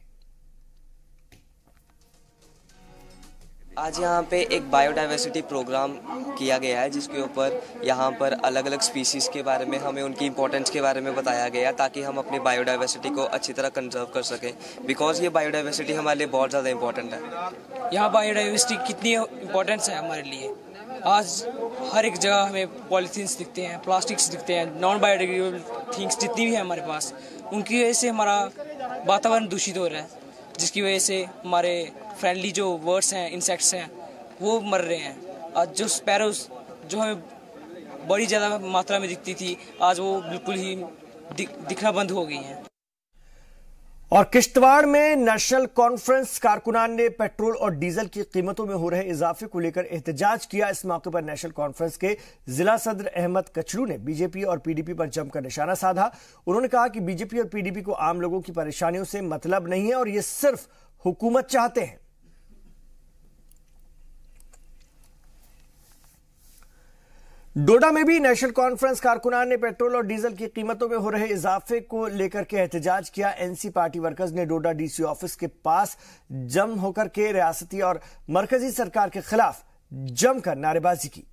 आज यहाँ पे एक बायोडाइवर्सिटी प्रोग्राम किया गया है, जिसके ऊपर यहाँ पर अलग अलग स्पीसीज के बारे में हमें उनकी इंपॉर्टेंस के बारे में बताया गया, ताकि हम अपनी बायोडाइवर्सिटी को अच्छी तरह कंजर्व कर सकें, बिकॉज ये बायोडाइवर्सिटी हमारे लिए बहुत ज़्यादा इंपॉर्टेंट है। यहाँ बायोडाइवर्सिटी कितनी इंपॉर्टेंस है हमारे लिए। आज हर एक जगह हमें पॉलीथीन्स दिखते हैं, प्लास्टिक्स दिखते हैं, नॉन बायोडिग्रेडेबल थिंग्स जितनी भी है हमारे पास, उनकी वजह से हमारा वातावरण दूषित हो रहा है, जिसकी वजह से हमारे फ्रेंडली जो बर्ड्स हैं, इंसेक्ट्स हैं, वो मर रहे हैं। आज जो स्पैरोज जो हमें बड़ी ज़्यादा मात्रा में दिखती थी, आज वो बिल्कुल ही दिखना बंद हो गई हैं। और किश्तवाड़ में नेशनल कॉन्फ्रेंस कारकुनान ने पेट्रोल और डीजल की कीमतों में हो रहे इजाफे को लेकर एहतजाज किया। इस मौके पर नेशनल कॉन्फ्रेंस के जिला सदर अहमद कचरू ने बीजेपी और पीडीपी पर जमकर निशाना साधा। उन्होंने कहा कि बीजेपी और पीडीपी को आम लोगों की परेशानियों से मतलब नहीं है और ये सिर्फ हुकूमत चाहते हैं। डोडा में भी नेशनल कॉन्फ्रेंस कारकुनान ने पेट्रोल और डीजल की कीमतों में हो रहे इजाफे को लेकर के एहतजाज किया। एनसी पार्टी वर्कर्स ने डोडा डीसी ऑफिस के पास जम होकर के रियासती और मरकजी सरकार के खिलाफ जमकर नारेबाजी की।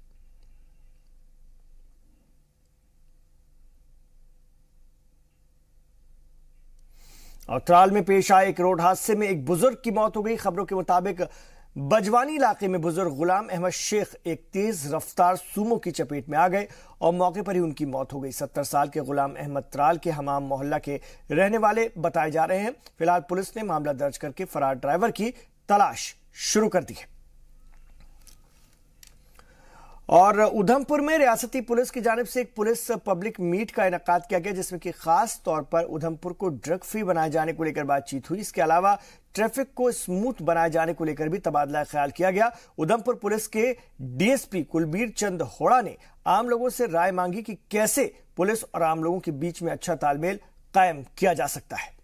और त्राल में पेश आए एक रोड हादसे में एक बुजुर्ग की मौत हो गई। खबरों के मुताबिक बजवानी इलाके में बुजुर्ग गुलाम अहमद शेख एक तेज रफ्तार सूमो की चपेट में आ गए और मौके पर ही उनकी मौत हो गई। 70 साल के गुलाम अहमद त्राल के हमाम मोहल्ला के रहने वाले बताए जा रहे हैं। फिलहाल पुलिस ने मामला दर्ज करके फरार ड्राइवर की तलाश शुरू कर दी है। और उधमपुर में रियासती पुलिस की जानिब से एक पुलिस पब्लिक मीट का इनेकाद किया गया, जिसमें कि खास तौर पर उधमपुर को ड्रग फ्री बनाए जाने को लेकर बातचीत हुई। इसके अलावा ट्रैफिक को स्मूथ बनाए जाने को लेकर भी तबादला ख्याल किया गया। उधमपुर पुलिस के डीएसपी कुलबीर चंद होड़ा ने आम लोगों से राय मांगी कि कैसे पुलिस और आम लोगों के बीच में अच्छा तालमेल कायम किया जा सकता है।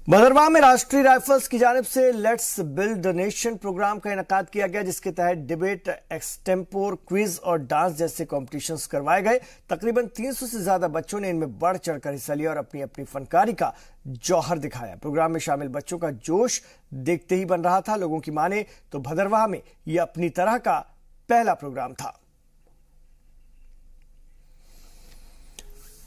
भदरवाह में राष्ट्रीय राइफल्स की जानिब से let's build the nation programme का इनेकाद किया गया, जिसके तहत डिबेट, एक्सटेम्पोर, क्विज और डांस जैसे कॉम्पिटिशन्स करवाए गए। तकरीबन 300 से ज्यादा बच्चों ने इनमें बढ़ चढ़कर हिस्सा लिया और अपनी अपनी फनकारी का जौहर दिखाया। प्रोग्राम में शामिल बच्चों का जोश देखते ही बन रहा था। लोगों की माने तो भदरवाह में यह अपनी तरह का पहला प्रोग्राम था।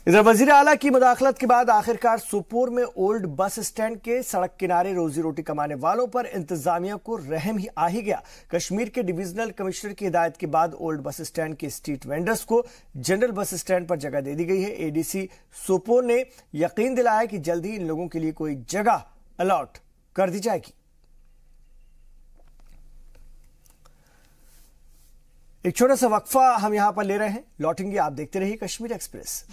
इधर वजीर आला की मुदाखलत के बाद आखिरकार सोपोर में ओल्ड बस स्टैंड के सड़क किनारे रोजी रोटी कमाने वालों पर इंतजामिया को रहम ही आ ही गया। कश्मीर के डिविजनल कमिश्नर की हिदायत के बाद ओल्ड बस स्टैंड के स्ट्रीट वेंडर्स को जनरल बस स्टैंड पर जगह दे दी गई है। एडीसी सोपोर ने यकीन दिलाया कि जल्द ही इन लोगों के लिए कोई जगह अलॉट कर दी जाएगी। एक छोटा सा वक्फा हम यहां पर ले रहे हैं, लौटेंगे। आप देखते रहिए कश्मीर एक्सप्रेस।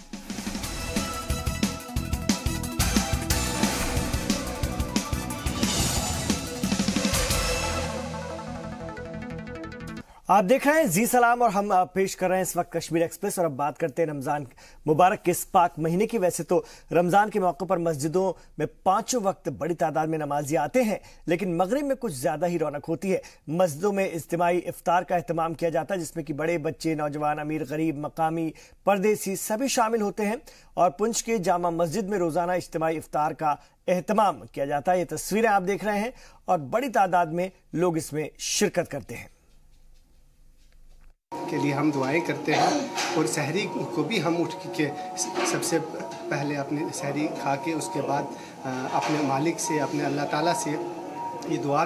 आप देख रहे हैं जी सलाम और हम पेश कर रहे हैं इस वक्त कश्मीर एक्सप्रेस। और अब बात करते हैं रमजान मुबारक के इस पाक महीने की। वैसे तो रमजान के मौके पर मस्जिदों में पांचों वक्त बड़ी तादाद में नमाजी आते हैं, लेकिन मगरिब में कुछ ज्यादा ही रौनक होती है। मस्जिदों में इज्तिमाई इफ्तार का एहतमाम किया जाता है, जिसमें कि बड़े बच्चे, नौजवान, अमीर गरीब, मकामी, परदेसी सभी शामिल होते हैं। और पुंछ के जामा मस्जिद में रोजाना इज्तिमाई इफ्तार का एहतमाम किया जाता है। ये तस्वीरें आप देख रहे हैं और बड़ी तादाद में लोग इसमें शिरकत करते हैं। के लिए हम दुआएं करते हैं और सहरी को भी हम उठ के सबसे पहले अपने सहरी खा के उसके बाद अपने मालिक से, अपने अल्लाह ताला से ये दुआ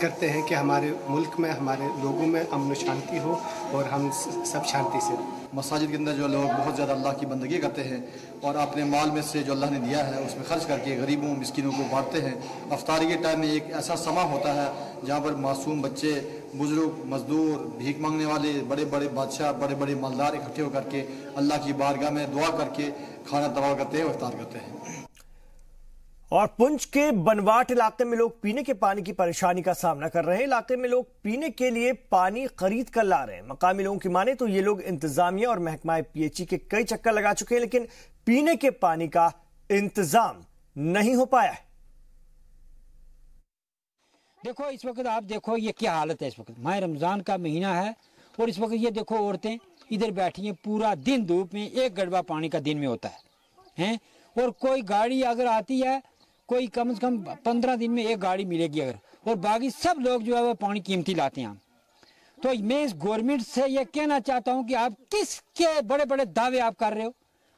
करते हैं कि हमारे मुल्क में, हमारे लोगों में अमन शांति हो और हम सब शांति से। मसाजिद के अंदर जो लोग बहुत ज़्यादा अल्लाह की बंदगी करते हैं और अपने माल में से जो अल्लाह ने दिया है उसमें खर्च करके गरीबों मिस्किनों को बांटते हैं। अफ्तारी के टाइम में एक ऐसा समा होता है जहाँ पर मासूम बच्चे, बुजुर्ग, मजदूर, भीख मांगने वाले, बड़े बड़े बादशाह, बड़े बड़े मालदार इकट्ठे होकर के अल्लाह की बारगाह में दुआ करके खाना तबाह करते हैं और इफ्तार करते हैं। और पुंछ के बनवाट इलाके में लोग पीने के पानी की परेशानी का सामना कर रहे हैं। इलाके में लोग पीने के लिए पानी खरीद कर ला रहे हैं। मकामी लोगों की माने तो ये लोग इंतजामिया और महकमा पीएचई के कई चक्कर लगा चुके हैं, लेकिन पीने के पानी का इंतजाम नहीं हो पाया है। देखो इस वक्त आप देखो ये क्या हालत है। इस वक्त माह रमजान का महीना है और इस वक्त ये देखो औरतें इधर बैठी हैं, पूरा दिन धूप में, एक गड़बा पानी का दिन में होता है और कोई गाड़ी अगर आती है, कोई कम से कम 15 दिन में एक गाड़ी मिलेगी अगर, और बाकी सब लोग जो है वो पानी कीमती लाते हैं। तो मैं इस गवर्नमेंट से ये कहना चाहता हूँ कि आप किसके बड़े बड़े दावे आप कर रहे हो।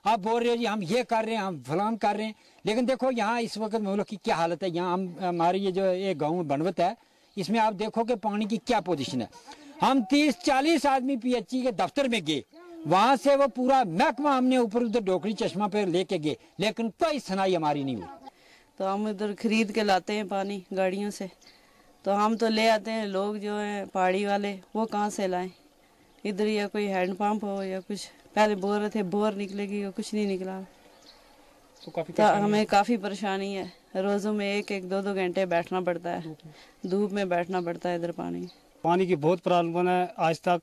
आप बोल रहे हो जी हम ये कर रहे हैं, हम फलान कर रहे हैं, लेकिन देखो यहाँ इस वक्त मुल्क की क्या हालत है। यहाँ हमारी ये जो ये गाँव बनवत है, इसमें आप देखो कि पानी की क्या पोजीशन है। हम 30-40 आदमी पीएचई के दफ्तर में गए, वहाँ से वो पूरा महकमा हमने ऊपर उधर डोकरी चश्मा पे लेके गए, लेकिन कोई सुनाई हमारी नहीं हुई। तो हम इधर खरीद के लाते हैं पानी गाड़ियों से, तो हम तो ले आते हैं, लोग जो हैं पहाड़ी वाले वो कहाँ से लाएं। इधर या कोई हैंडपम्प हो या कुछ, पहले बोल रहे थे बोर निकलेगी, कुछ नहीं निकला। तो हमें काफ़ी परेशानी है। रोज़ों में 1-1, 2-2 घंटे बैठना पड़ता है, धूप में बैठना पड़ता है। इधर पानी की बहुत प्रॉब्लम है। आज तक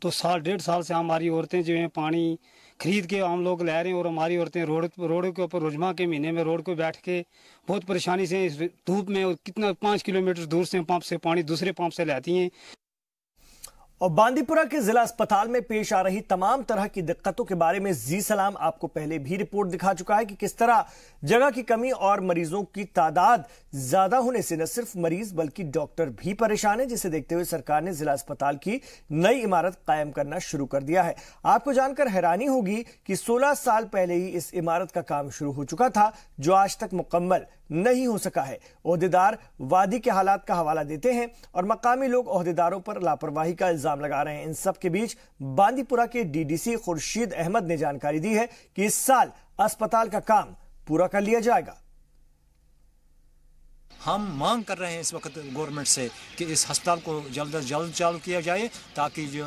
तो 1.5 साल से हमारी औरतें जो हैं पानी खरीद के हम लोग ले रहे हैं और हमारी औरतें रोड के ऊपर रोजमा के महीने में रोड पे बैठ के बहुत परेशानी से इस धूप में, और कितना 5 किलोमीटर दूर से पंप से पानी दूसरे पंप से लाती हैं। और बांदीपुरा के जिला अस्पताल में पेश आ रही तमाम तरह की दिक्कतों के बारे में जी सलाम आपको पहले भी रिपोर्ट दिखा चुका है कि किस तरह जगह की कमी और मरीजों की तादाद ज्यादा होने से न सिर्फ मरीज बल्कि डॉक्टर भी परेशान है, जिसे देखते हुए सरकार ने जिला अस्पताल की नई इमारत कायम करना शुरू कर दिया है। आपको जानकर हैरानी होगी कि 16 साल पहले ही इस इमारत का काम शुरू हो चुका था, जो आज तक मुकम्मल नहीं हो सका है। ओहदेदार वादी के हालात का हवाला देते हैं और मकामी लोग ओहदेदारों पर लापरवाही का इल्जाम लगा रहे हैं। इन सब के बीच बांदीपुरा के डीडीसी खुर्शीद अहमद ने जानकारी दी है कि इस साल अस्पताल का काम पूरा कर लिया जाएगा। हम मांग कर रहे हैं इस वक्त गवर्नमेंट से कि इस अस्पताल को जल्द से जल्द चालू किया जाए, ताकि जो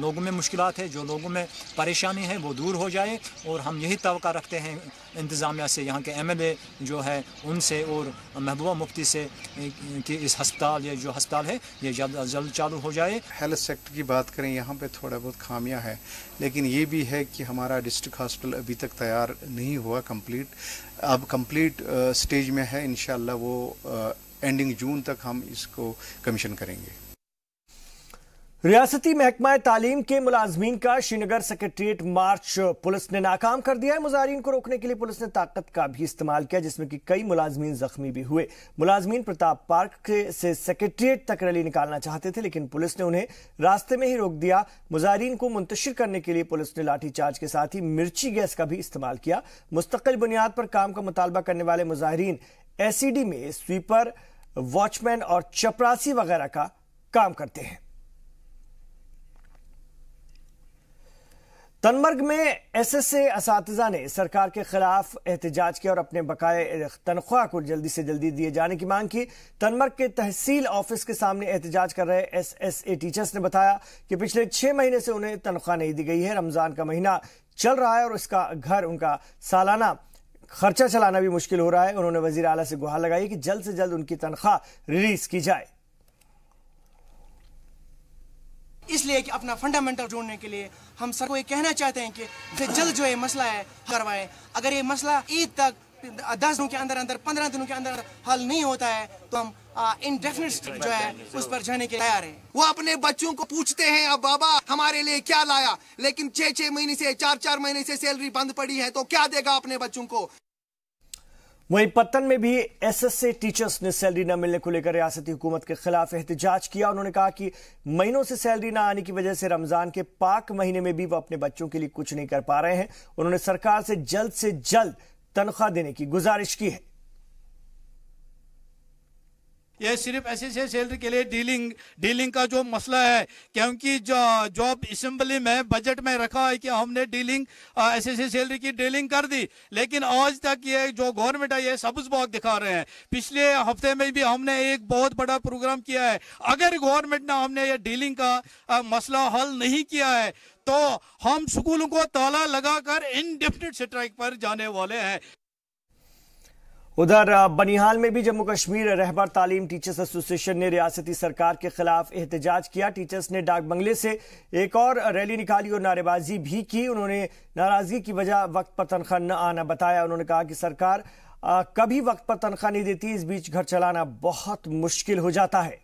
लोगों में मुश्किलात है, जो लोगों में परेशानी है, वो दूर हो जाए। और हम यही तवक्का रखते हैं इंतज़ामिया से, यहाँ के एमएलए जो है उनसे और महबूबा मुफ्ती से कि इस अस्पताल, ये जो अस्पताल है ये जल्द अज जल्द चालू हो जाए। हेल्थ सेक्टर की बात करें, यहाँ पे थोड़ा बहुत खामियां है, लेकिन ये भी है कि हमारा डिस्ट्रिक्ट हॉस्पिटल अभी तक तैयार नहीं हुआ कंप्लीट, अब कंप्लीट स्टेज में है। इंशाल्लाह वो एंडिंग जून तक हम इसको कमीशन करेंगे। रियासती महकमा तालीम के मुलाजमीन का श्रीनगर सेक्रेटरिएट मार्च पुलिस ने नाकाम कर दिया है। मुजाहिरीन को रोकने के लिए पुलिस ने ताकत का भी इस्तेमाल किया, जिसमें कि कई मुलाजमीन जख्मी भी हुए। मुलाजमीन प्रताप पार्क से सेक्रेटरिएट तक रैली निकालना चाहते थे, लेकिन पुलिस ने उन्हें रास्ते में ही रोक दिया। मुजाहिरीन को मुंतशिर करने के लिए पुलिस ने लाठीचार्ज के साथ ही मिर्ची गैस का भी इस्तेमाल किया। मुस्तकिल बुनियाद पर काम का मुतालबा करने वाले मुजाहिरीन एसईडी में स्वीपर, वॉचमैन और चपरासी वगैरह का काम करते हैं। तनमर्ग में एसएसए असातिज़ा ने सरकार के खिलाफ एहतजाज किया और अपने बकाये तनख्वाह को जल्दी से जल्दी दिए जाने की मांग की। तनमर्ग के तहसील ऑफिस के सामने एहतजाज कर रहे एसएसए टीचर्स ने बताया कि पिछले 6 महीने से उन्हें तनख्वाह नहीं दी गई है। रमजान का महीना चल रहा है और इसका घर उनका सालाना खर्चा चलाना भी मुश्किल हो रहा है। उन्होंने वजीर आला से गुहार लगाई कि जल्द से जल्द उनकी तनख्वाह रिलीज की जाए। इसलिए कि अपना फंडामेंटल जोड़ने के लिए हम सर को ये कहना चाहते हैं कि जल्द जो ये मसला है करवाएं। अगर ये मसला ईद तक 10 दिनों के अंदर अंदर 15 दिनों के अंदर हल नहीं होता है तो हम इंडेफिनिट जो है उस पर जाने के तैयार हैं। वो अपने बच्चों को पूछते हैं अब बाबा हमारे लिए क्या लाया, लेकिन 6-6 महीने से 4-4 महीने से सैलरी बंद पड़ी है तो क्या देगा अपने बच्चों को। वहीं पत्तन में भी एसएसए टीचर्स ने सैलरी न मिलने को लेकर रियासती हुकूमत के खिलाफ एहतजाज किया। उन्होंने कहा कि महीनों से सैलरी न आने की वजह से रमजान के पाक महीने में भी वो अपने बच्चों के लिए कुछ नहीं कर पा रहे हैं। उन्होंने सरकार से जल्द तनख्वाह देने की गुजारिश की है। ये सिर्फ एसएसए सैलरी के लिए डीलिंग का जो मसला है, क्योंकि जो असेंबली में बजट में रखा है कि हमने डीलिंग एसएसए सैलरी की डीलिंग कर दी, लेकिन आज तक ये जो गवर्नमेंट है ये सबूत बॉक दिखा रहे हैं। पिछले हफ्ते में भी हमने एक बहुत बड़ा प्रोग्राम किया है। अगर गवर्नमेंट ने हमने ये डीलिंग का मसला हल नहीं किया है तो हम स्कूलों को ताला लगाकर इंडेफिनिट स्ट्राइक पर जाने वाले हैं। उधर बनिहाल में भी जम्मू कश्मीर रहबर तालीम टीचर्स एसोसिएशन ने रियासती सरकार के खिलाफ एहतजाज किया। टीचर्स ने डाक बंगले से एक और रैली निकाली और नारेबाजी भी की। उन्होंने नाराजगी की वजह वक्त पर तनख्वाह न आना बताया। उन्होंने कहा कि सरकार कभी वक्त पर तनख्वाह नहीं देती, इस बीच घर चलाना बहुत मुश्किल हो जाता है।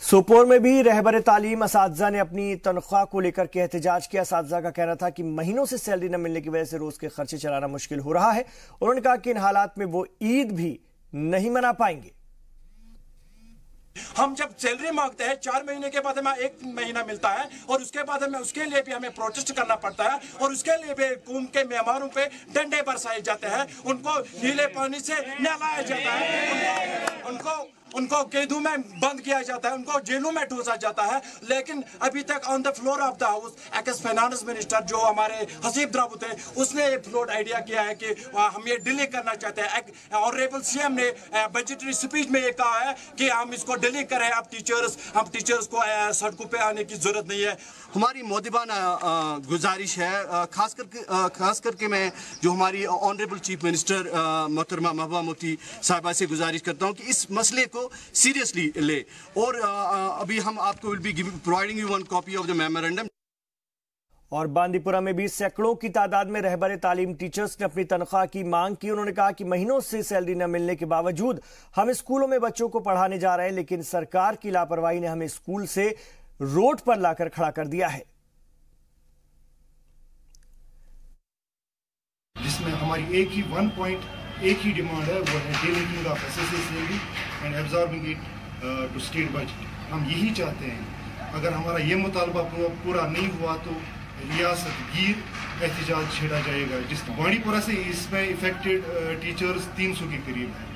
सोपोर में भी रहबर तालीम असातिज़ा ने अपनी तनख्वाह को लेकर के एहतजाज किया। असातिज़ा का कहना था कि महीनों से सैलरी न मिलने की वजह से रोज के खर्चे चलाना मुश्किल हो रहा है। उन्होंने कहा कि इन हालात में वो ईद भी नहीं मना पाएंगे। हम जब सैलरी मांगते हैं 4 महीने के बाद हमें 1 महीना मिलता है और उसके बाद हमें उसके लिए भी हमें प्रोटेस्ट करना पड़ता है और उसके लिए भी कौम के मेहमानों पे डंडे बरसाए जाते हैं, उनको नीले पानी से नहलाया जाता है, उनको कैदों में बंद किया जाता है, उनको जेलों में ठूसा जाता है। लेकिन अभी तक on the floor of the house ex finance minister जो हमारे हसीब द्राबुत है उसने ये फ्लोट आइडिया किया है कि हम ये डिले करना चाहते हैं। ऑनरेबल सीएम ने बजटरी स्पीच में ये कहा है कि हम इसको डिले करें। अब हम टीचर्स को सड़कों पे आने की जरूरत नहीं है। हमारी मोदिबाना गुजारिश है, खास करके मैं जो हमारी ऑनरेबल चीफ मिनिस्टर मोहतरमा महबूबा मुफ्ती साहिबा से गुजारिश करता हूँ कि इस मसले को सीरियसली ले। और अभी हम आपको will be providing you one copy of the memorandum. और बांदीपुरा में भी सैकड़ों की तादाद में रहबर तालीम टीचर्स ने अपनी तनख्वाह की मांग की। उन्होंने कहा कि महीनों से सैलरी न मिलने के बावजूद हम स्कूलों में बच्चों को पढ़ाने जा रहे हैं, लेकिन सरकार की लापरवाही ने हमें स्कूल से रोड पर लाकर खड़ा कर दिया है। जिसमें हमारी एक ही डिमांड है, वो है delinking of SSA salary and absorbing it to state budget. हम यही चाहते हैं। अगर हमारा ये मुतालबा पूरा नहीं हुआ तो रियासत गिर एहतजाज छेड़ा जाएगा। जिस बांडीपुरा से इसमें इफेक्टेड टीचर्स 300 के करीब हैं,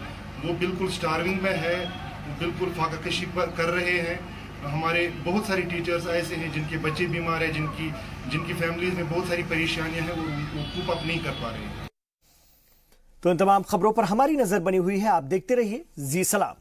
वो बिल्कुल स्टार्विंग में है, वो बिल्कुल फाका कशी कर रहे हैं। हमारे बहुत सारे टीचर्स ऐसे हैं जिनके बच्चे बीमार हैं, जिनकी फैमिलीज में बहुत सारी परेशानियां हैं, वो कूप अप नहीं कर पा रहे हैं। तो इन तमाम खबरों पर हमारी नजर बनी हुई है। आप देखते रहिए जी सलाम।